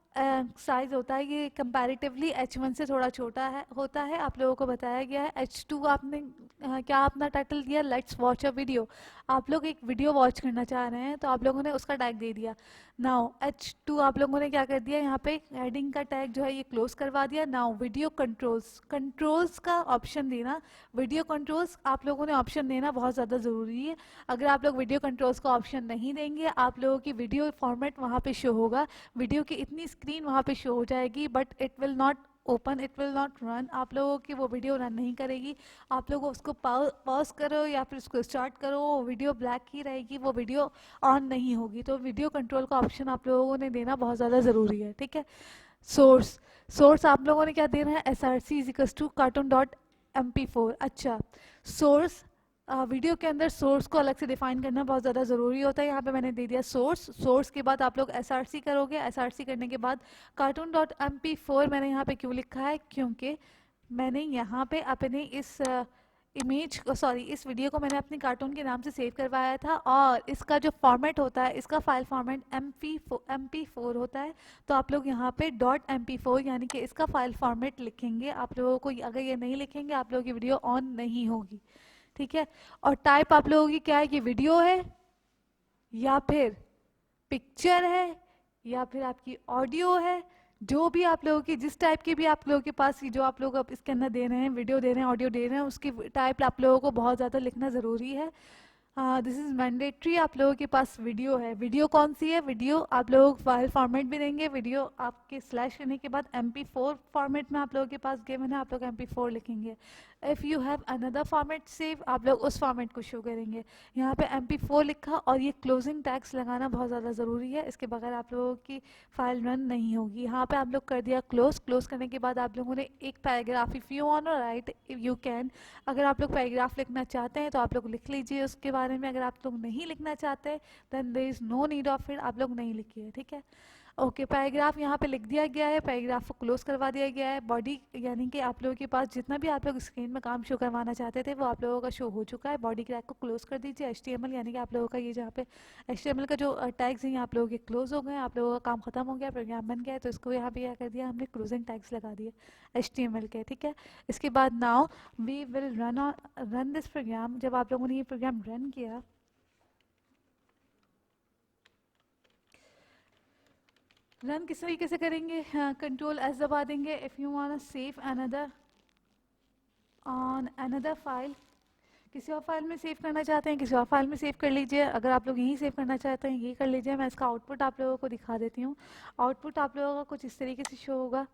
साइज होता है ये कंपैरेटिवली H1 से थोड़ा छोटा है होता है, आप लोगों को बताया गया है। H2 आपने क्या अपना टाइटल दिया, लेट्स वॉच अ वीडियो, आप लोग एक वीडियो वॉच करना चाह रहे हैं तो आप लोगों ने उसका टैग दे दिया। नाउ H2 आप लोगों ने क्या कर दिया, यहाँ पे हेडिंग का टैग जो है ये क्लोज करवा दिया। नाउ वीडियो कंट्रोल्स का ऑप्शन देना, वीडियो कंट्रोल्स आप लोगों ने ऑप्शन देना बहुत ज़्यादा ज़रूरी है। अगर आप लोग वीडियो कंट्रोल्स का ऑप्शन नहीं देंगे, आप लोगों की वीडियो फॉर्मेट वहाँ पे शो होगा, वीडियो की इतनी स्क्रीन वहाँ पे शो हो जाएगी but it will not open, it will not run, आप लोगों की वो वीडियो रन नहीं करेगी। आप लोग उसको पॉज करो या फिर उसको स्टार्ट करो, वो वीडियो ब्लैक ही रहेगी, वो वीडियो ऑन नहीं होगी। तो वीडियो कंट्रोल का ऑप्शन आप लोगों ने देना बहुत ज़्यादा ज़रूरी है, ठीक है। सोर्स आप लोगों ने क्या देना है, src=cartoon.mp4। अच्छा, सोर्स वीडियो के अंदर सोर्स को अलग से डिफाइन करना बहुत ज़्यादा ज़रूरी होता है। यहाँ पे मैंने दे दिया सोर्स के बाद आप लोग src करोगे, src करने के बाद cartoon.mp4 मैंने यहाँ पे क्यों लिखा है, क्योंकि मैंने यहाँ पे अपने इस इस वीडियो को मैंने अपने कार्टून के नाम से सेव करवाया था और इसका जो फॉर्मेट होता है, इसका फाइल फॉर्मेट MP4 होता है। तो आप लोग यहाँ पे .mp4 यानी कि इसका फाइल फॉर्मेट लिखेंगे। आप लोगों को अगर ये नहीं लिखेंगे आप लोगों की वीडियो ऑन नहीं होगी, ठीक है। और टाइप आप लोगों की क्या है, कि वीडियो है या फिर पिक्चर है या फिर आपकी ऑडियो है, जो भी आप लोगों की जिस टाइप की भी आप लोगों के पास जो आप लोग अब इसके अंदर दे रहे हैं, वीडियो दे रहे हैं, ऑडियो दे रहे हैं, उसकी टाइप आप लोगों को बहुत ज़्यादा लिखना ज़रूरी है। This is mandatory. आप लोगों के पास वीडियो है, वीडियो कौन सी है, वीडियो आप लोग फाइल फॉर्मेट भी देंगे, वीडियो आपके स्लैश करने के बाद MP4 फॉर्मेट में आप लोगों के पास गिवन है, आप लोग MP4 लिखेंगे। If you have another format save, आप लोग उस फॉर्मेट को शो करेंगे। यहाँ पे MP4 लिखा और ये क्लोजिंग टैग्स लगाना बहुत ज़्यादा ज़रूरी है, इसके बगैर आप लोगों की फाइल रन नहीं होगी। यहाँ पे आप लोग कर दिया क्लोज करने के बाद आप लोगों ने एक paragraph, if you want to write you can, अगर आप लोग पैराग्राफ लिखना चाहते हैं तो आप लोग लिख लीजिए उसके बारे में। अगर आप लोग नहीं लिखना चाहते then there is no need of it, आप लोग नहीं लिखिए, ठीक है। ओके, पैराग्राफ यहाँ पे लिख दिया गया है, पैराग्राफ को क्लोज करवा दिया गया है। बॉडी यानी कि आप लोगों के पास जितना भी आप लोग स्क्रीन में काम शो करवाना चाहते थे वो आप लोगों का शो हो चुका है। बॉडी टैग को क्लोज कर दीजिए। HTML यानी कि आप लोगों का ये जहाँ पे HTML का जो टैग्स हैं आप लोगों के क्लोज हो गए, आप लोगों का काम खत्म हो गया, प्रोग्राम बन गया है। तो इसको यहाँ पे क्या कर दिया हमने, क्लोजिंग टैग्स लगा दिए HTML के, ठीक है। इसके बाद now we will run this program. जब आप लोगों ने ये प्रोग्राम रन किया, रन किस तरीके से करेंगे, Ctrl+S दबा देंगे। If you want save another on another file, किसी और फाइल में सेव करना चाहते हैं किसी और फाइल में सेव कर लीजिए। अगर आप लोग यहीं सेव करना चाहते हैं ये कर लीजिए। मैं इसका आउटपुट आप लोगों को दिखा देती हूँ। आउटपुट आप लोगों का कुछ इस तरीके से शो होगा।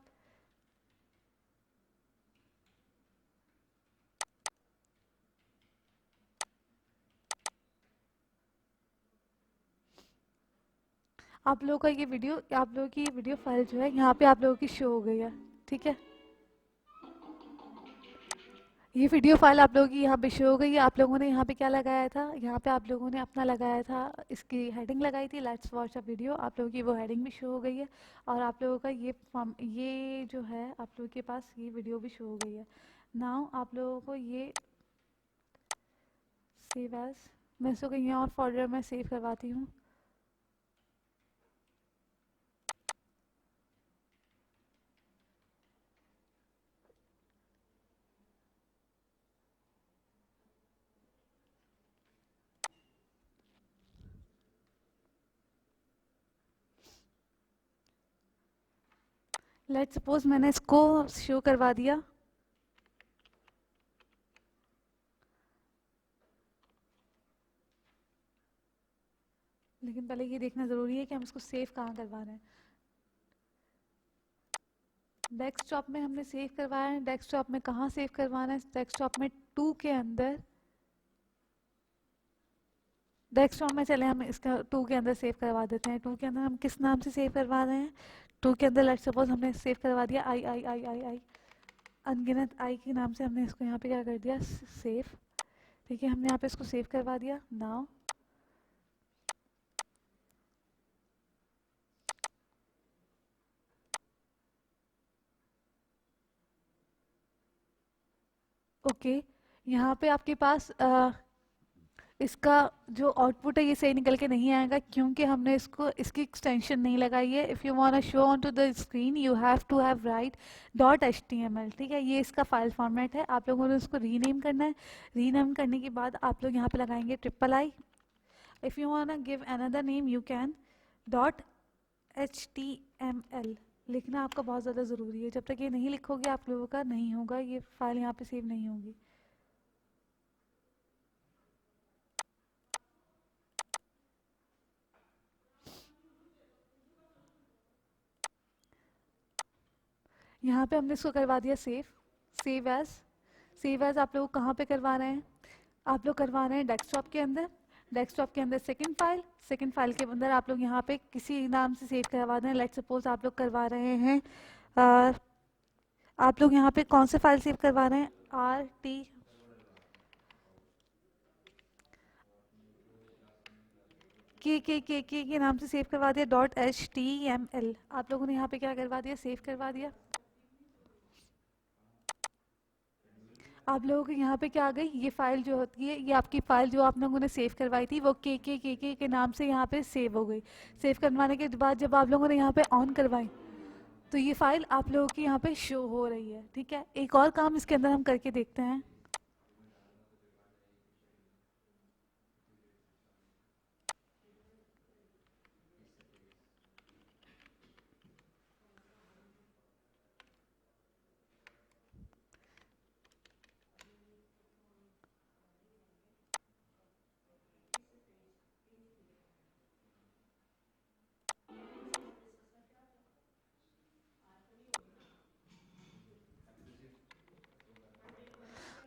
आप लोगों का ये वीडियो, आप लोगों की ये वीडियो फाइल जो है यहाँ पे आप लोगों की शो हो गई है, ठीक है। ये वीडियो फाइल आप लोगों की यहाँ पे शो हो गई है। आप लोगों ने यहाँ पे क्या लगाया था, यहाँ पे आप लोगों ने अपना लगाया था, इसकी हेडिंग लगाई थी लेट्स वॉच अ वीडियो। आप लोगों की वो हेडिंग भी शो हो गई है और आप लोगों का ये जो है आप लोगों के पास ये वीडियो भी शो हो गई है। नाउ आप लोगों को ये सेव एज, मैं इसको कहीं और फोल्डर में सेव करवाती हूँ। लेट्स सपोज मैंने इसको शो करवा दिया। लेकिन पहले ये देखना ज़रूरी है कि हम इसको सेव कहाँ करवा रहे हैं। डेस्कटॉप में हमने सेव करवाया है। डेस्कटॉप में कहाँ सेव करवाना है? डेस्कटॉप में 2 के अंदर, डेस्कटॉप में चले हम इसका 2 के अंदर सेव करवा देते हैं। 2 के अंदर हम किस नाम से सेव करवा रहे हैं? 2 के अंदर लेट्स सपोज हमने सेव करवा दिया आई आई आई आई आई, अनगिनत आई के नाम से हमने इसको यहाँ पे क्या कर दिया, सेव। ठीक है, हमने यहाँ पे इसको सेव करवा दिया। नाउ ओके, यहाँ पे आपके पास इसका जो आउटपुट है ये सही निकल के नहीं आएगा क्योंकि हमने इसको इसकी एक्सटेंशन नहीं लगाई है। If you want to show on to the screen you have to have write .html। ठीक है, ये इसका फाइल फॉर्मेट है। आप लोगों ने उसको रीनेम करना है। रीनेम करने के बाद आप लोग यहाँ पे लगाएंगे $i। If you want to give another name you can. .html लिखना आपका बहुत ज़्यादा ज़रूरी है। जब तक ये नहीं लिखोगे आप लोगों का नहीं होगा, ये फाइल यहाँ पे सेव नहीं होगी। यहाँ पे हमने इसको करवा दिया save. Save as, save as आप लोग कहाँ पे करवा रहे हैं? आप लोग करवा रहे हैं डेस्कटॉप के अंदर। डेस्कटॉप के अंदर सेकंड फाइल के अंदर आप लोग यहाँ पे किसी नाम से सेव करवा दें। लेट्स सपोज आप लोग करवा रहे हैं आप लोग यहाँ पे कौन से फाइल सेव करवा रहे हैं? RT के नाम से सेव करवा दिया। .html आप लोगों ने यहाँ पे क्या करवा दिया, सेव करवा दिया। आप लोगों को यहाँ पे क्या आ गई, ये फाइल जो होती है, ये आपकी फाइल जो आप लोगों ने सेव करवाई थी वो के नाम से यहाँ पे सेव हो गई। सेव करवाने के बाद जब आप लोगों ने यहाँ पे ऑन करवाई तो ये फाइल आप लोगों की यहाँ पे शो हो रही है। ठीक है, एक और काम इसके अंदर हम करके देखते हैं।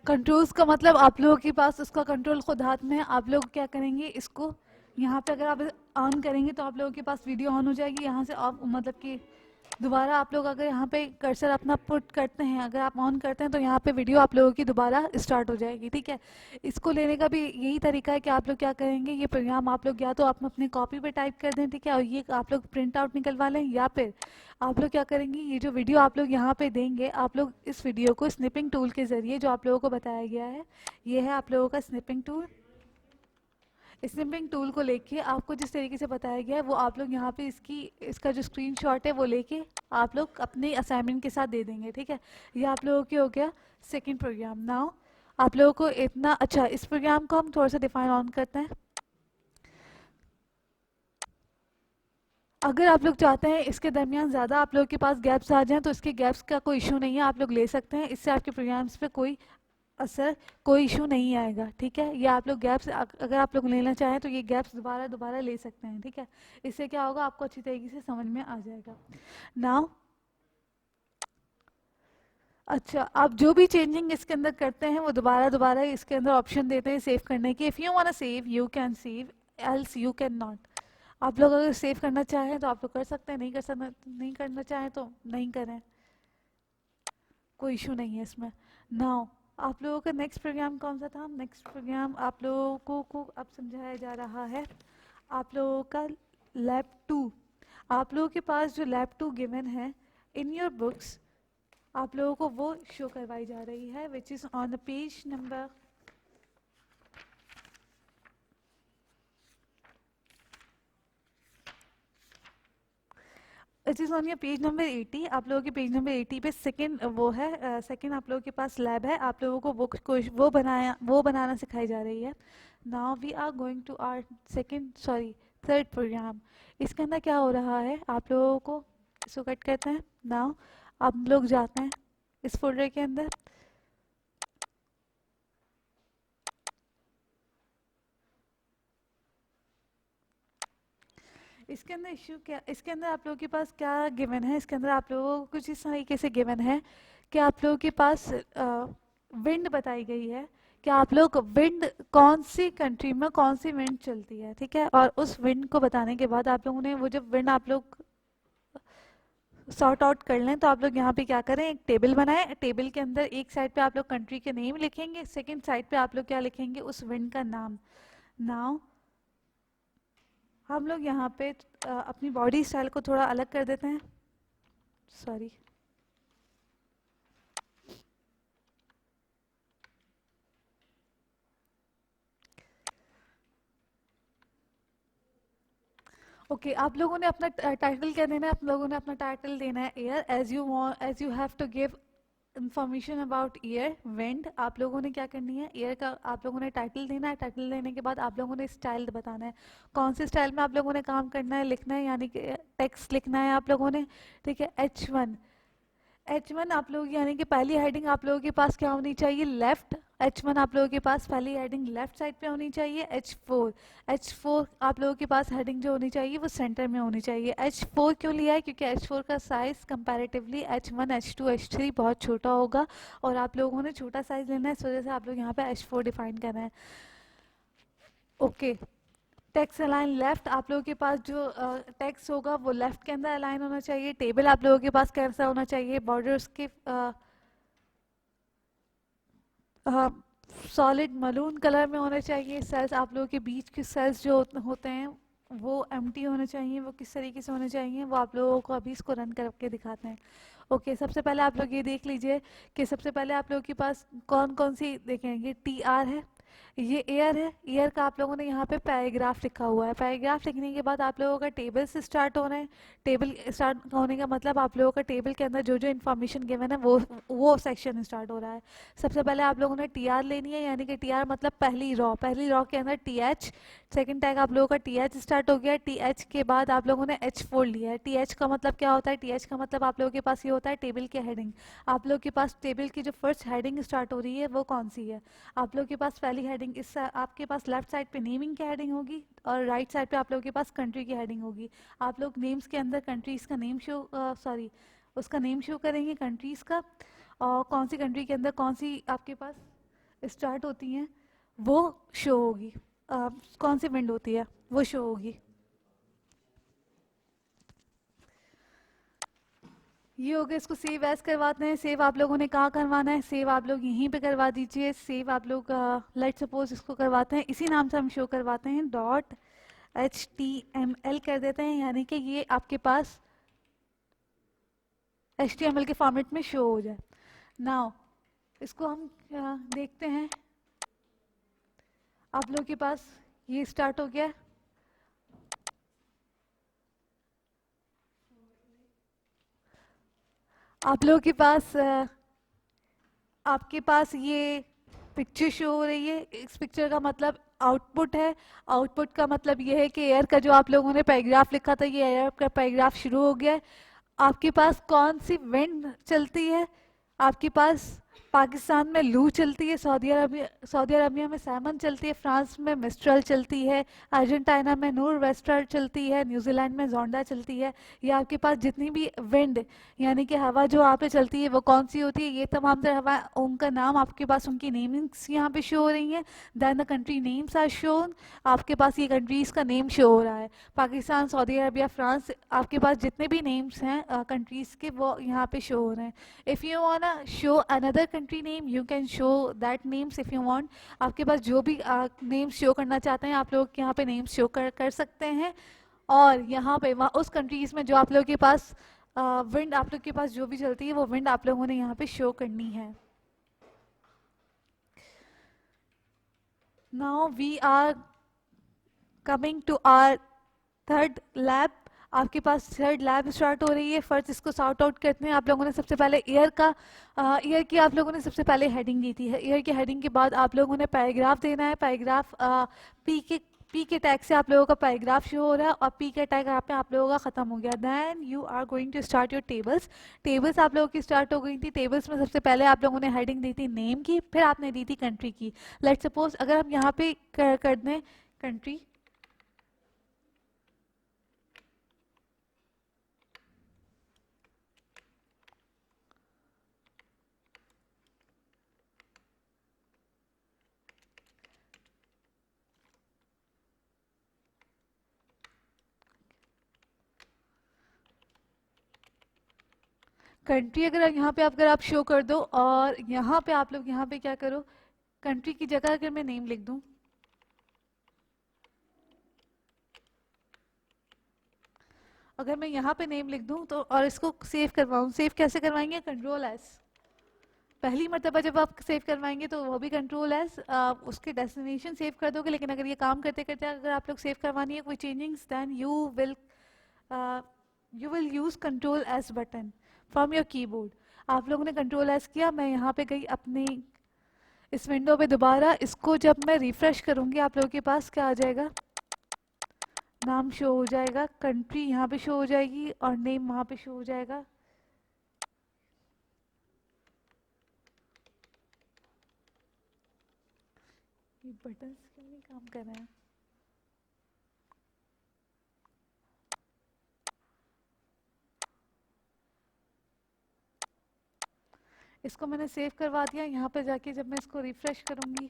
कंट्रोल्स का मतलब आप लोगों के पास उसका कंट्रोल खुद हाथ में है। आप लोग क्या करेंगे, इसको यहाँ पे अगर आप ऑन करेंगे तो आप लोगों के पास वीडियो ऑन हो जाएगी। यहाँ से ऑफ मतलब कि दोबारा आप लोग अगर यहाँ पे कर्सर अपना पुट करते हैं, अगर आप ऑन करते हैं तो यहाँ पे वीडियो आप लोगों की दोबारा स्टार्ट हो जाएगी। ठीक है, इसको लेने का भी यही तरीका है कि आप लोग क्या करेंगे, ये प्रोग्राम आप लोग या तो आप अपने कॉपी पे टाइप कर दें, ठीक है, और ये आप लोग प्रिंट आउट निकलवा लें, या फिर आप लोग क्या करेंगे, ये जो वीडियो आप लोग यहाँ पे देंगे, आप लोग इस वीडियो को स्निपिंग टूल के ज़रिए जो आप लोगों को बताया गया है, ये है आप लोगों का स्निपिंग टूल। स्निपिंग टूल को लेके आपको जिस तरीके से बताया गया है वो आप लोग यहाँ पे इसका जो स्क्रीनशॉट है वो लेके आप लोग अपने असाइनमेंट के साथ दे देंगे। ठीक है, ये आप लोगों के हो गया सेकंड प्रोग्राम। नाउ आप लोगों को इतना अच्छा, इस प्रोग्राम को हम थोड़ा सा डिफाइन ऑन करते हैं। अगर आप लोग चाहते हैं इसके दरमियान ज़्यादा आप लोगों के पास गैप्स आ जाएं तो इसके गैप्स का कोई इशू नहीं है, आप लोग ले सकते हैं। इससे आपके प्रोग्राम्स पे कोई असर, कोई इशू नहीं आएगा। ठीक है, ये आप लोग गैप्स अगर आप लोग लेना चाहें तो ये गैप्स दोबारा ले सकते हैं। ठीक है, इससे क्या होगा, आपको अच्छी तरीके से समझ में आ जाएगा। नाउ अच्छा, आप जो भी चेंजिंग इसके अंदर करते हैं वो दोबारा इसके अंदर ऑप्शन देते हैं सेव करने के। If you want to save you can save, else you can not. आप लोग अगर सेव करना चाहें तो आप लोग कर सकते हैं, नहीं करना चाहें तो नहीं करें, कोई इशू नहीं है इसमें। नाउ आप लोगों का नेक्स्ट प्रोग्राम कौन सा था? नेक्स्ट प्रोग्राम आप लोगों को अब समझाया जा रहा है आप लोगों का लैब 2। आप लोगों के पास जो लैब 2 गिवन है इन योर बुक्स, आप लोगों को वो शो करवाई जा रही है, which is on the page number, it is on your page number 80। आप लोगों के पेज नंबर 80 पे सेकंड वो है, सेकंड आप लोगों के पास लैब है, आप लोगों को वो बनाना सिखाई जा रही है। Now we are going to our third program. इसके अंदर क्या हो रहा है, आप लोगों को इसको कट करते हैं। नाउ आप लोग जाते हैं इस फोल्डर के अंदर, इसके अंदर इश्यू क्या, इसके अंदर आप लोगों के पास क्या गिवन है, इसके अंदर आप लोगों को कुछ इस तरीके से गिवन है कि आप लोगों के पास विंड बताई गई है कि आप लोग विंड कौन सी कंट्री में कौन सी विंड चलती है, ठीक है। और उस विंड को बताने के बाद आप लोगों ने वो जब विंड आप लोग सॉर्ट आउट कर लें तो आप लोग यहाँ पे क्या करें, एक टेबल बनाएं। टेबल के अंदर एक साइड पे आप लोग कंट्री के नेम लिखेंगे, सेकंड साइड पे आप लोग क्या लिखेंगे, उस विंड का नाम। नाउ हम लोग यहाँ पे अपनी बॉडी स्टाइल को थोड़ा अलग कर देते हैं, सॉरी। ओके आप लोगों ने अपना टाइटल क्या देना है, आप लोगों ने अपना टाइटल देना है air, as you have to give information about air wind. आप लोगों ने क्या करनी है, ईयर का आप लोगों ने टाइटल देना है। टाइटल देने के बाद आप लोगों ने स्टाइल बताना है, कौन से स्टाइल में आप लोगों ने काम करना है, लिखना है, यानी कि टेक्स्ट लिखना है आप लोगों ने, ठीक है। H1 आप लोग यानी कि पहली हेडिंग आप लोगों के पास क्या होनी चाहिए, लेफ्ट। H1 आप लोगों के पास पहली हेडिंग लेफ्ट साइड पे होनी चाहिए। H4 आप लोगों के पास हेडिंग जो होनी चाहिए वो सेंटर में होनी चाहिए। H4 क्यों लिया है, क्योंकि H4 का size comparatively H1 H2 H3 बहुत छोटा होगा और आप लोगों ने छोटा साइज लेना है, इस वजह से आप लोग यहाँ पे H4 डिफाइन कर रहे हैं। ओके टेक्स्ट अलाइन लेफ्ट, आप लोगों के पास जो टेक्स्ट होगा वो लेफ्ट के अंदर अलाइन होना चाहिए। टेबल आप लोगों के पास कैसा होना चाहिए, बॉर्डर्स के सॉलिड मरून कलर में होने चाहिए। सेल्स आप लोगों के बीच के सेल्स जो होते हैं वो एम्प्टी होने चाहिए। वो किस तरीके से होने चाहिए वो आप लोगों को अभी इसको रन करके दिखाते हैं। ओके सबसे पहले आप लोग ये देख लीजिए कि सबसे पहले आप लोगों के पास कौन कौन सी देखेंगे, TR है, ये एयर है। एयर का आप लोगों ने यहाँ पे पैराग्राफ लिखा हुआ है। पैराग्राफ लिखने के बाद आप लोगों का टेबल से स्टार्ट होना है। टेबल स्टार्ट होने का मतलब आप लोगों का टेबल के अंदर जो जो इन्फॉर्मेशन गिवन है वो सेक्शन स्टार्ट हो रहा है। सबसे पहले आप लोगों ने TR लेनी है, यानी कि TR मतलब पहली रॉ के अंदर TH। सेकंड टैग आप लोगों का TH स्टार्ट हो गया। TH के बाद आप लोगों ने H4 लिया है। TH का मतलब क्या होता है, TH का मतलब आप लोगों के पास ये होता है टेबल की हेडिंग। आप लोगों के पास टेबल की जो फर्स्ट हेडिंग स्टार्ट हो रही है वो कौन सी है, आप लोगों के पास पहली हेडिंग इस आपके पास लेफ्ट साइड पे नेमिंग की हेडिंग होगी और राइट साइड पे आप लोगों के पास कंट्री की हेडिंग होगी। आप लोग नेम्स के अंदर कंट्रीज का नेम शो उसका नेम शो करेंगे कंट्रीज का, और कौन सी कंट्री के अंदर कौन सी आपके पास स्टार्ट होती हैं वो शो होगी, कौन सी विंड होती है वो शो होगी। ये हो गया, इसको सेव एज करवाते हैं। सेव आप लोगों ने कहाँ करवाना है, सेव आप लोग यहीं पे करवा दीजिए। सेव आप लोग लेट सपोज इसको करवाते हैं, इसी नाम से हम शो करवाते हैं, .html कर देते हैं, यानी कि ये आपके पास HTML के फॉर्मेट में शो हो जाए। नाउ इसको हम देखते हैं, आप लोग के पास ये स्टार्ट हो गया। आप लोगों के पास आपके पास ये पिक्चर शो हो रही है। इस पिक्चर का मतलब आउटपुट है। आउटपुट का मतलब ये है कि एयर का जो आप लोगों ने पैराग्राफ लिखा था ये एयर का पैराग्राफ शुरू हो गया है। आपके पास कौन सी विंड चलती है, आपके पास पाकिस्तान में लू चलती है, सऊदी अरबिया में सैमन चलती है, फ्रांस में मिस्ट्रल चलती है, अर्जेंटीना में नूर वेस्टर चलती है, न्यूजीलैंड में जोंडा चलती है। ये आपके पास जितनी भी विंड यानी कि हवा जो यहाँ पे चलती है वो कौन सी होती है, ये तमाम तरह हवा, उनका नाम आपके पास, उनकी नेमिंग्स यहाँ पे शो हो रही हैं। Then the country names are shown, आपके पास ये कंट्रीज़ का नेम शो हो रहा है। पाकिस्तान, सऊदी अरबिया, फ्रांस, आपके पास जितने भी नेम्स हैं कंट्रीज़ के वो यहाँ पे शो हो रहे हैं। If you वांना show another country name you can show that names if you want. आपके पास जो भी नेम्स शो करना चाहते हैं आप लोग यहाँ पे नेम्स शो कर सकते हैं। और यहाँ पे वहाँ उस कंट्रीज़ में जो आप लोगों के पास विंड आप लोग के पास जो भी चलती है वो विंड आप लोगों ने यहाँ पे शो करनी है। Now we are coming to our third lab. आपके पास थर्ड लैब स्टार्ट हो रही है। फर्स्ट इसको सॉर्ट आउट करते हैं। आप लोगों ने सबसे पहले ईयर की आप लोगों ने सबसे पहले हेडिंग दी थी। ईयर की हेडिंग के बाद आप लोगों ने पैराग्राफ देना है। पैराग्राफ पी के टैग से आप लोगों का पैराग्राफ शो हो रहा है और पी के टैग यहाँ पे आप लोगों का ख़त्म हो गया। Then you are going to start your tables. Tables आप लोगों की स्टार्ट हो गई थी। टेबल्स में सबसे पहले आप लोगों ने हेडिंग दी थी नेम की, फिर आपने दी थी कंट्री की। लेट्स सपोज अगर हम यहाँ पे कर दें कंट्री, कंट्री अगर यहाँ पे अगर आप शो कर दो और यहाँ पे आप लोग यहाँ पे क्या करो, कंट्री की जगह अगर मैं नेम लिख दूँ, अगर मैं यहाँ पे नेम लिख दूँ तो और इसको सेव करवाऊँ, सेव कैसे करवाएंगे, कंट्रोल एस। पहली मरतबा जब आप सेव करवाएंगे तो वो भी कंट्रोल एस, उसके डेस्टिनेशन सेव कर दोगे। लेकिन अगर ये काम करते करते अगर आप लोग सेव करवानी है कोई changings, then you will use control S button from your keyboard. आप लोगों ने कंट्रोल एस किया, मैं यहाँ पे गई अपने इस विंडो पे दोबारा। इसको जब मैं रिफ्रेश करूँगी आप लोगों के पास क्या आ जाएगा, नाम शो हो जाएगा, कंट्री यहाँ पे शो हो जाएगी और नेम वहाँ पे शो हो जाएगा। ये बटन क्यों नहीं काम कर रहे हैं? इसको मैंने सेव करवा दिया। यहाँ पे जाके जब मैं इसको रिफ्रेश करूँगी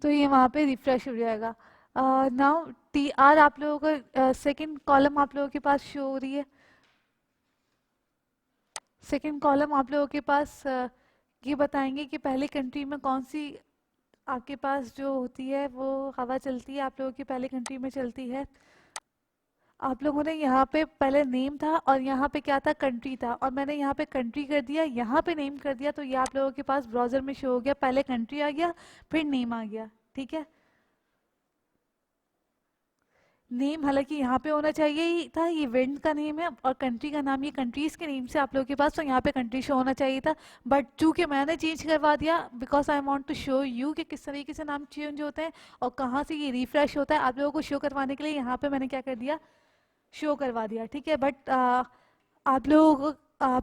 तो ये वहाँ पे रिफ्रेश हो जाएगा। नाउ टी आर आप लोगों का सेकंड कॉलम आप लोगों के पास शो हो रही है। सेकंड कॉलम आप लोगों के पास ये बताएंगे कि पहले कंट्री में कौन सी आपके पास जो होती है वो हवा चलती है, आप लोगों की पहले कंट्री में चलती है। आप लोगों ने यहाँ पे पहले नेम था और यहाँ पे क्या था, कंट्री था, और मैंने यहाँ पे कंट्री कर दिया, यहाँ पे नेम कर दिया, तो ये आप लोगों के पास ब्राउज़र में शो हो गया। पहले कंट्री आ गया फिर नेम आ गया, ठीक है। नेम हालांकि यहाँ पे होना चाहिए ही था, ये विंड का नेम है और कंट्री का नाम ये कंट्रीज के नेम से आप लोगों के पास, तो यहाँ पे कंट्री शो होना चाहिए था। बट चूंकि मैंने चेंज करवा दिया because I want to show you कि किस तरीके से नाम चेंज होते हैं और कहाँ से ये रिफ्रेश होता है। आप लोगों को शो करवाने के लिए यहाँ पे मैंने क्या कर दिया, शो करवा दिया, ठीक है। बट आप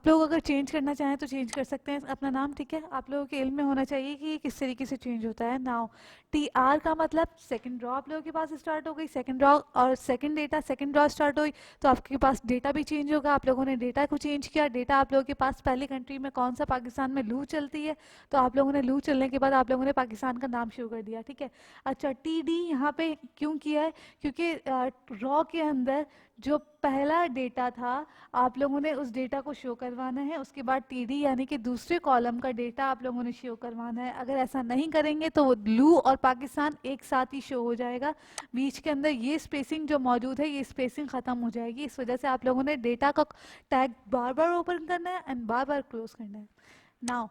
लोग अगर चेंज करना चाहें तो चेंज कर सकते हैं अपना नाम, ठीक है। आप लोगों के इल्म में होना चाहिए कि ये किस तरीके से चेंज होता है। नाउ टी आर का मतलब सेकंड ड्रॉ आप लोगों के पास स्टार्ट हो गई, सेकंड ड्रॉ और second data, second draw start हुई तो आपके पास डेटा भी चेंज होगा। आप लोगों ने डेटा को चेंज किया। डेटा आप लोगों के पास पहली कंट्री में कौन सा, पाकिस्तान में लू चलती है, तो आप लोगों ने लू चलने के बाद आप लोगों ने पाकिस्तान का नाम शो कर दिया, ठीक है। अच्छा टी डी यहाँ पे क्यों किया है, क्योंकि रॉ के अंदर जो पहला डेटा था आप लोगों ने उस डेटा को शो करवाना है। उसके बाद टीडी यानी कि दूसरे कॉलम का डेटा आप लोगों ने शो करवाना है। अगर ऐसा नहीं करेंगे तो लू और पाकिस्तान एक साथ ही शो हो जाएगा। बीच के अंदर ये स्पेसिंग जो मौजूद है ये स्पेसिंग ख़त्म हो जाएगी। इस वजह से आप लोगों ने डेटा का टैग बार बार ओपन करना है एंड बार बार क्लोज करना है। नाउ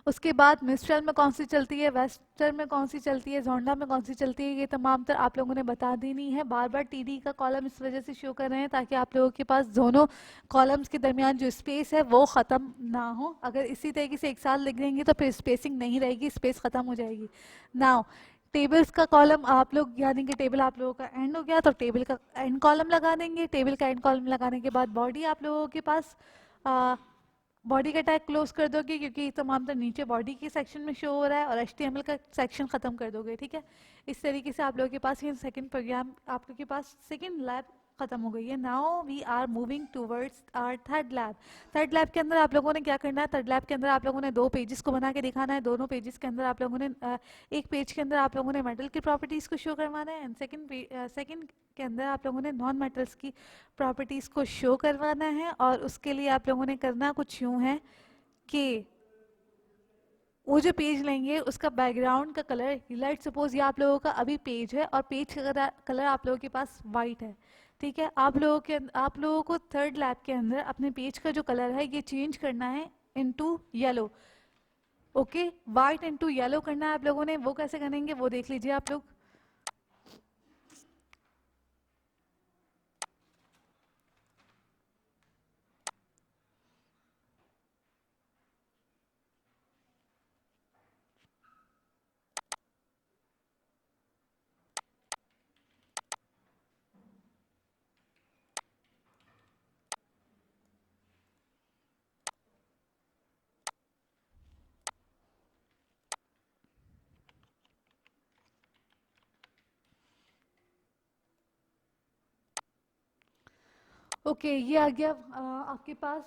उसके बाद मिस्ट्रल में कौन सी चलती है, वेस्टर में कौन सी चलती है, जोंडा में कौन सी चलती है, ये तमाम तर आप लोगों ने बता देनी है। बार बार टीडी का कॉलम इस वजह से शो कर रहे हैं ताकि आप लोगों के पास दोनों कॉलम्स के दरमियान जो स्पेस है वो ख़त्म ना हो। अगर इसी तरीके से एक साथ लिख देंगे तो फिर स्पेसिंग नहीं रहेगी, स्पेस ख़त्म हो जाएगी। नाउ टेबल्स का कॉलम आप लोग, यानी कि टेबल आप लोगों का एंड हो गया तो टेबल का एंड कॉलम लगा देंगे। टेबल का एंड कॉलम लगाने के बाद बॉडी आप लोगों के पास बॉडी का टैग क्लोज कर दोगे, क्योंकि तमाम तर नीचे बॉडी के सेक्शन में शो हो रहा है, और HTML का सेक्शन ख़त्म कर दोगे, ठीक है। इस तरीके से आप लोगों के पास ये सेकंड प्रोग्राम, आप लोगों के पास सेकंड लैब खत्म हो गई है। Now we are moving towards our third lab. Third lab के अंदर आप लोगों ने क्या करना है, थर्ड लैब के अंदर आप लोगों ने 2 पेजेस को बना के दिखाना है। दोनों पेजेस के अंदर आप लोगों ने एक पेज के अंदर आप लोगों ने मेटल की प्रॉपर्टीज़ को शो करवाना है, एंड सेकंड के अंदर आप लोगों ने नॉन मेटल्स की प्रॉपर्टीज़ को शो करवाना है। और उसके लिए आप लोगों ने करना कुछ यूँ है कि वो जो पेज लेंगे उसका बैकग्राउंड का कलर, लेट सपोज ये आप लोगों का अभी पेज है और पेज का कलर आप लोगों के पास वाइट है, ठीक है। आप लोगों को थर्ड लैब के अंदर अपने पेज का जो कलर है ये चेंज करना है into yellow. Okay, white into yellow करना है आप लोगों ने। वो कैसे करेंगे वो देख लीजिए आप लोग। ओके, ये आ गया आपके पास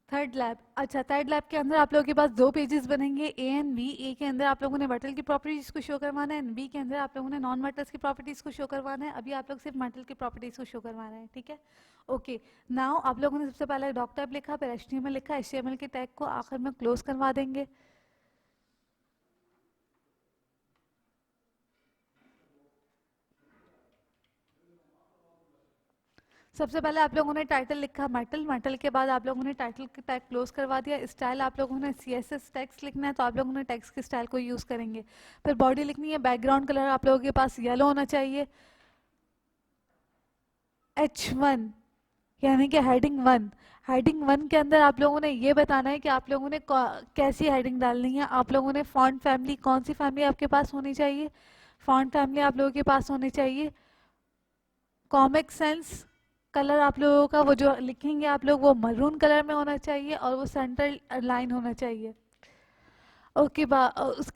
थर्ड लैब। अच्छा, थर्ड लैब के अंदर आप लोगों के पास 2 पेजेस बनेंगे, ए एंड बी। ए के अंदर आप लोगों ने मेटल की प्रॉपर्टीज को शो करवाना है, एंड बी के अंदर आप लोगों ने नॉन मेटल्स की प्रॉपर्टीज को शो करवाना है। अभी आप लोग सिर्फ मेटल की प्रॉपर्टीज को शो करवाना है, ठीक है। ओके, नाउ आप लोगों ने सबसे पहले डॉक टैब लिखा, फिर HTML लिखा। HTML के टैग को आखिर में क्लोज करवा देंगे। सबसे पहले आप लोगों ने टाइटल लिखा मेटल, मेटल के बाद आप लोगों ने टाइटल के टैग क्लोज करवा दिया। स्टाइल आप लोगों ने CSS टेक्स्ट लिखना है, तो आप लोगों ने टेक्स्ट के स्टाइल को यूज़ करेंगे। फिर बॉडी लिखनी है, बैकग्राउंड कलर आप लोगों के पास येलो होना चाहिए। H1 यानी कि हेडिंग 1। हेडिंग 1 के अंदर आप लोगों ने ये बताना है कि आप लोगों ने कैसी हेडिंग डालनी है। आप लोगों ने फॉन्ट फैमिली, कौन सी फैमिली आपके पास होनी चाहिए, फॉन्ट फैमिली आप लोगों के पास होनी चाहिए। कॉमिक सेंस कलर आप लोगों का, वो जो लिखेंगे आप लोग, वो मरून कलर में होना चाहिए, और वो सेंटर लाइन होना चाहिए। उसके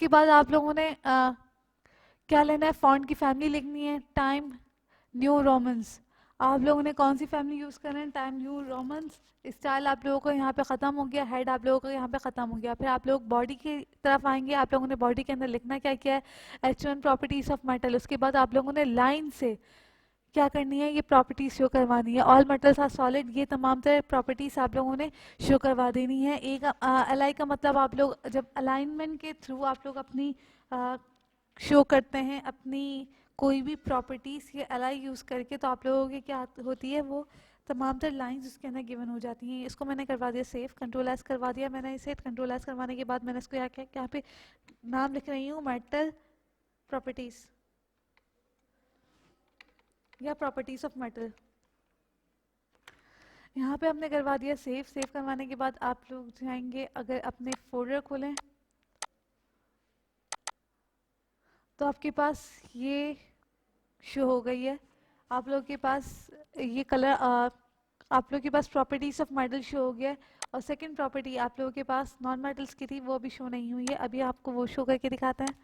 बाद आप लोगों ने क्या लेना है, फॉन्ट की फैमिली लिखनी है, टाइम न्यू रोमन्स। आप लोगों ने कौन सी फैमिली यूज़ कर रहे हैं, टाइम न्यू रोमन्स। स्टाइल आप लोगों को यहाँ पे ख़त्म हो गया, हेड आप लोगों को यहाँ पे ख़त्म हो गया। फिर आप लोग बॉडी की तरफ आएंगे। आप लोगों ने बॉडी के अंदर लिखना क्या क्या है, H1 प्रॉपर्टीज़ ऑफ मेटल। उसके बाद आप लोगों ने लाइन से क्या करनी है, ये प्रॉपर्टीज शो करवानी है। ऑल मेटल्स आर सॉलिड, ये तमाम तरह प्रॉपर्टीज आप लोगों ने शो करवा देनी है। एक अलाई का मतलब, आप लोग जब अलाइनमेंट के थ्रू आप लोग अपनी शो करते हैं अपनी कोई भी प्रॉपर्टीज, ये अलाई यूज़ करके, तो आप लोगों की क्या होती है, वो तमाम तरह लाइंस उसके अंदर गिवन हो जाती हैं। इसको मैंने करवा दिया सेव, कंट्रोल एस करवा दिया मैंने इसे। कंट्रोल एस करवाने के बाद मैंने इसको यहाँ पे नाम लिख रही हूँ, मेटल प्रॉपर्टीज़ या प्रॉपर्टीज ऑफ मेटल। यहाँ पे हमने करवा दिया सेव। सेव करवाने के बाद आप लोग जाएंगे, अगर अपने फोल्डर खोलें तो आपके पास ये शो हो गई है। आप लोग के पास ये कलर, आप लोग के पास प्रॉपर्टीज ऑफ मेटल शो हो गया है। और सेकंड प्रॉपर्टी आप लोगों के पास नॉन मेटल्स की थी, वो अभी शो नहीं हुई है। अभी आपको वो शो करके दिखाते हैं।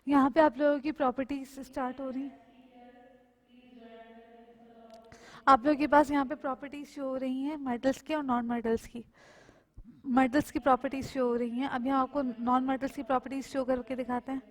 यहाँ पे आप लोगों की प्रॉपर्टीज स्टार्ट हो रही। आप लोगों के पास यहाँ पे प्रॉपर्टीज शो हो रही हैं मेटल्स की और नॉन मेटल्स की। मेटल्स की प्रॉपर्टीज शो हो रही हैं। अब यहाँ आपको नॉन मेटल्स की प्रॉपर्टीज शो करके दिखाते हैं।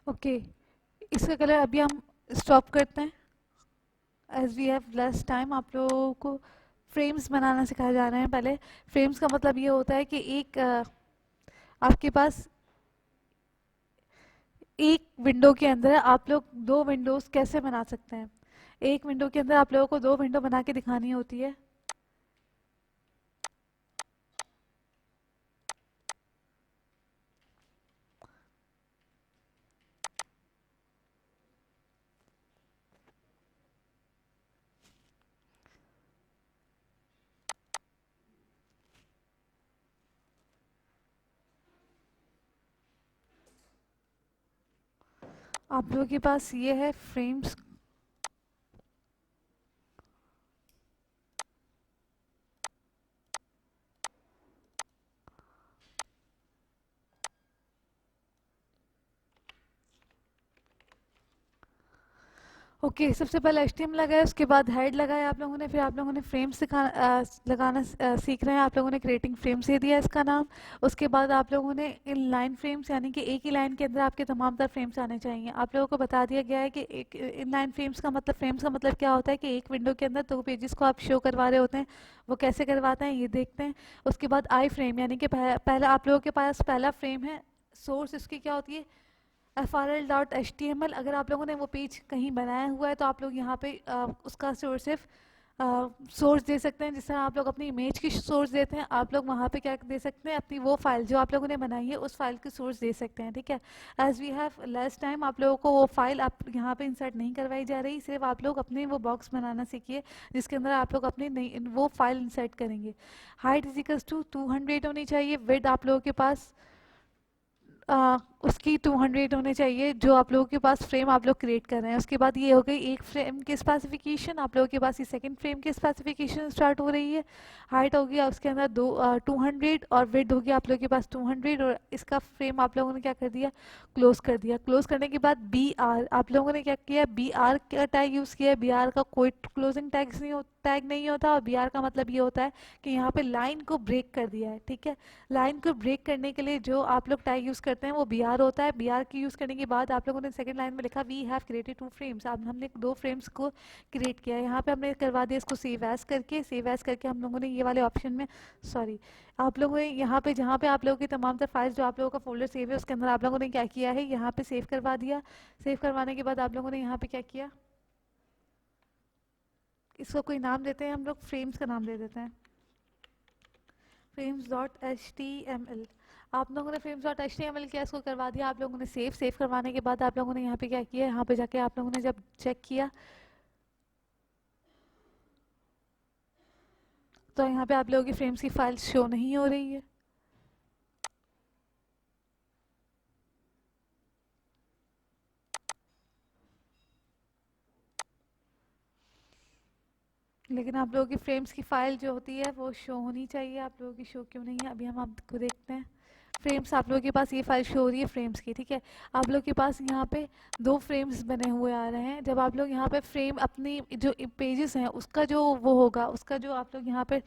ओके, इसका कलर अभी हम स्टॉप करते हैं। As we have less time, आप लोगों को फ्रेम्स बनाना सिखाए जा रहे हैं। पहले फ्रेम्स का मतलब ये होता है कि एक आपके पास एक विंडो के अंदर आप लोग दो विंडोज कैसे बना सकते हैं। एक विंडो के अंदर आप लोगों को दो विंडो बना के दिखानी होती है। आप लोगों के पास ये है फ्रेम्स। ओके, सबसे पहले HTML लगाया, उसके बाद हेड लगाया आप लोगों ने, फिर आप लोगों ने फ्रेम लगाना सीख रहे हैं। आप लोगों ने क्रिएटिंग फ्रेम से दिया इसका नाम। उसके बाद आप लोगों ने इन लाइन फ्रेम्स, यानी कि एक ही लाइन के अंदर आपके तमाम तरह फ्रेम्स आने चाहिए। आप लोगों को बता दिया गया है कि एक इन लाइन फ्रेम्स का मतलब, फ्रेम्स का मतलब क्या होता है कि एक विंडो के अंदर दो पेजेस को आप शो करवा रहे होते हैं। वो कैसे करवाते हैं ये देखते हैं। उसके बाद आई फ्रेम, यानी कि पहला आप लोगों के पास पहला फ्रेम है। सोर्स इसकी क्या होती है, FRL.html। अगर आप लोगों ने वो पेज कहीं बनाया हुआ है तो आप लोग यहाँ पे उसका सोर्स सिर्फ सोर्स दे सकते हैं, जिस तरह आप लोग अपनी इमेज की सोर्स देते हैं, आप लोग वहाँ पे क्या दे सकते हैं, अपनी वो फाइल जो आप लोगों ने बनाई है उस फाइल की सोर्स दे सकते हैं, ठीक है। As we have less time, आप लोगों को वो फाइल आप यहाँ पे इंसर्ट नहीं करवाई जा रही, सिर्फ आप लोग अपने वो बॉक्स बनाना सीखिए जिसके अंदर आप लोग अपनी नई वो फाइल इंसर्ट करेंगे। हाइट इज इक्वल्स टू 200 होनी चाहिए, विड्थ आप लोगों के पास उसकी 200 होने चाहिए जो आप लोगों के पास फ्रेम आप लोग क्रिएट कर रहे हैं। उसके बाद ये हो गई एक फ्रेम की स्पेसिफिकेशन, आप लोगों के पास ये सेकंड फ्रेम की स्पेसिफिकेशन स्टार्ट हो रही है। हाइट हो गया उसके अंदर 200 और विड्थ हो गया आप लोगों के पास 200 और इसका फ्रेम आप लोगों ने क्या कर दिया, क्लोज कर दिया। क्लोज करने के बाद बी आर आप लोगों ने क्या किया, बी आर का टैग यूज़ किया है। बी आर का कोई क्लोजिंग टैग नहीं होता और बी आर का मतलब ये होता है कि यहाँ पे लाइन को ब्रेक कर दिया है, ठीक है। लाइन को ब्रेक करने के लिए जो आप लोग टैग यूज़ करते हैं वो बी आर होता है। बी आर की यूज़ करने के बाद आप लोगों ने सेकंड लाइन में लिखा वी हैव क्रिएटेड 2 फ्रेम्स, अब हमने 2 फ्रेम्स को क्रिएट किया है। यहाँ पे हमने करवा दिया इसको सेव एज करके हम लोगों ने ये वाले ऑप्शन में, सॉरी, आप लोगों ने यहाँ पे जहाँ पे आप लोगों की तमाम तरह फाइल्स जो आप लोगों का फोल्डर सेव है उसके अंदर आप लोगों ने क्या किया है, यहाँ पे सेव करवा दिया। सेव करवाने के बाद आप लोगों ने यहाँ पे क्या किया, इसको कोई नाम देते हैं हम लोग, फ्रेम्स का नाम दे देते हैं, frames.html। आप लोगों ने frames.html किया, इसको करवा दिया आप लोगों ने सेव करवाने के बाद आप लोगों ने यहाँ पे क्या किया, यहाँ पे जाके आप लोगों ने जब चेक किया तो यहाँ पे आप लोगों की फ्रेम्स की फाइल शो नहीं हो रही है। लेकिन आप लोगों की फ्रेम्स की फाइल जो होती है वो शो होनी चाहिए, आप लोगों की शो क्यों नहीं है, अभी हम आपको देखते हैं। फ्रेम्स आप लोगों के पास ये फाइल शो हो रही है फ्रेम्स की, ठीक है। आप लोग के पास यहाँ पे 2 फ्रेम्स बने हुए आ रहे हैं। जब आप लोग यहाँ पे फ्रेम अपनी जो पेजेस हैं उसका जो वो होगा, उसका जो आप लोग यहाँ पे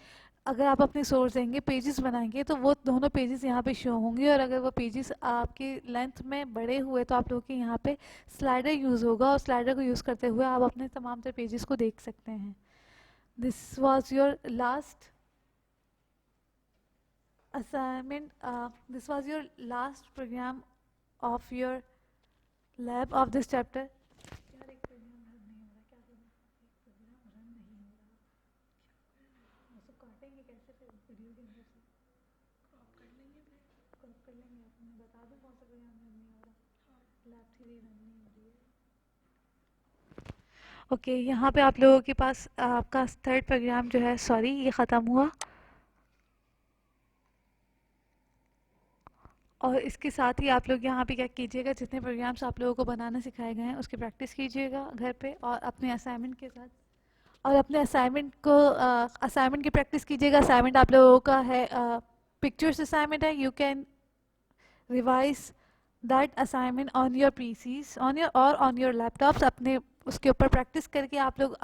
अगर आप अपने सोर्स देंगे पेजेस बनाएंगे तो वो दोनों पेजेस यहाँ पे शो होंगे, और अगर वो पेजेस आपके लेंथ में बड़े हुए तो आप लोगों के यहाँ पे स्लाइडर यूज़ होगा, और स्लाइडर को यूज़ करते हुए आप अपने तमाम तरह पेजेस को देख सकते हैं। This was your last assignment. This was your last program of your lab of this chapter. Okay यहाँ पे आप लोगों के पास आपका थर्ड प्रोग्राम जो है, सॉरी, ये ख़त्म हुआ, और इसके साथ ही आप लोग यहाँ पे क्या कीजिएगा, जितने प्रोग्राम्स आप लोगों को बनाना सिखाए गए हैं उसकी प्रैक्टिस कीजिएगा घर पे, और अपने असाइनमेंट के साथ, और अपने असाइनमेंट को असाइनमेंट की प्रैक्टिस कीजिएगा। असाइनमेंट आप लोगों का है पिक्चर्स असाइनमेंट है, you can revise that assignment on your PCs on your और ऑन योर लैपटॉप्स। अपने उसके ऊपर प्रैक्टिस करके आप लोग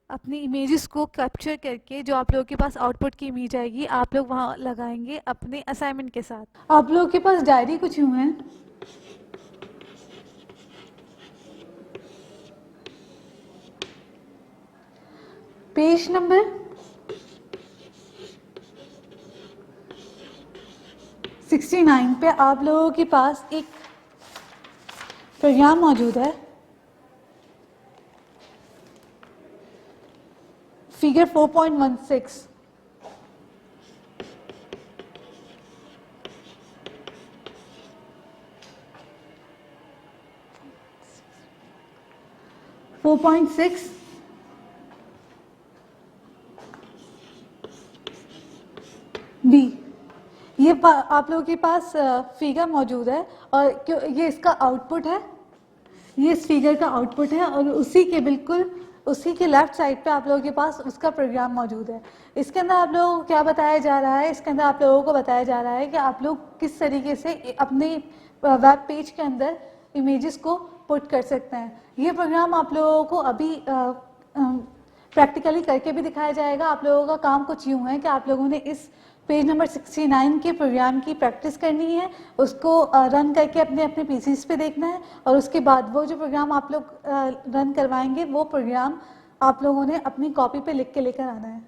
अपनी इमेजेस को कैप्चर करके जो आप लोगों के पास आउटपुट की इमेज आएगी आप लोग वहाँ लगाएंगे अपने असाइनमेंट के साथ। आप लोगों के पास डायरी कुछ यूँ है, पेज नंबर 69 पे आप लोगों के पास एक प्रोग्राम मौजूद है, फिगर 4.16। बी, ये आप लोगों के पास फिगर मौजूद है, और क्यों ये इसका आउटपुट है, ये इस फिगर का आउटपुट है, और उसी के बिल्कुल उसी के लेफ्ट साइड पे आप लोगों के पास उसका प्रोग्राम मौजूद है। इसके अंदर आप लोगों को क्या बताया जा रहा है, इसके अंदर आप लोगों को बताया जा रहा है कि आप लोग किस तरीके से अपने वेब पेज के अंदर इमेजेस को पुट कर सकते हैं। ये प्रोग्राम आप लोगों को अभी प्रैक्टिकली करके भी दिखाया जाएगा। आप लोगों का काम कुछ यूँ है कि आप लोगों ने इस पेज नंबर 69 के प्रोग्राम की प्रैक्टिस करनी है, उसको रन करके अपने अपने पीसीज पे देखना है, और उसके बाद वो जो प्रोग्राम आप लोग रन करवाएंगे वो प्रोग्राम आप लोगों ने अपनी कॉपी पे लिख के लेकर आना है।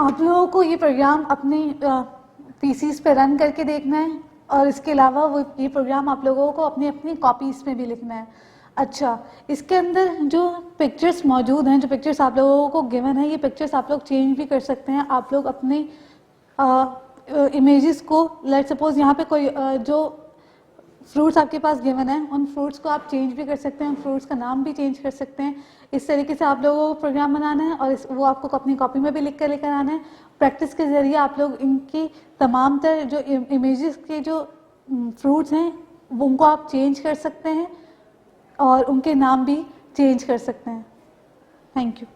आप लोगों को ये प्रोग्राम अपने पीसीस पे रन करके देखना है और इसके अलावा वो ये प्रोग्राम आप लोगों को अपनी अपनी कॉपीज़ में भी लिखना है। अच्छा, इसके अंदर जो पिक्चर्स मौजूद हैं, जो पिक्चर्स आप लोगों को गिवन है, ये पिक्चर्स आप लोग चेंज भी कर सकते हैं। आप लोग अपने इमेजेस को, लेट्स सपोज यहाँ पे कोई जो फ्रूट्स आपके पास गिवन है, उन फ्रूट्स को आप चेंज भी कर सकते हैं, उन फ्रूट्स का नाम भी चेंज कर सकते हैं। इस तरीके से आप लोगों को प्रोग्राम बनाना है और वो आपको अपनी कॉपी में भी लिख कर लेकर आना है। प्रैक्टिस के ज़रिए आप लोग इनकी तमाम तरह जो इमेजेस के जो फ्रूट्स हैं उनको आप चेंज कर सकते हैं और उनके नाम भी चेंज कर सकते हैं। Thank you.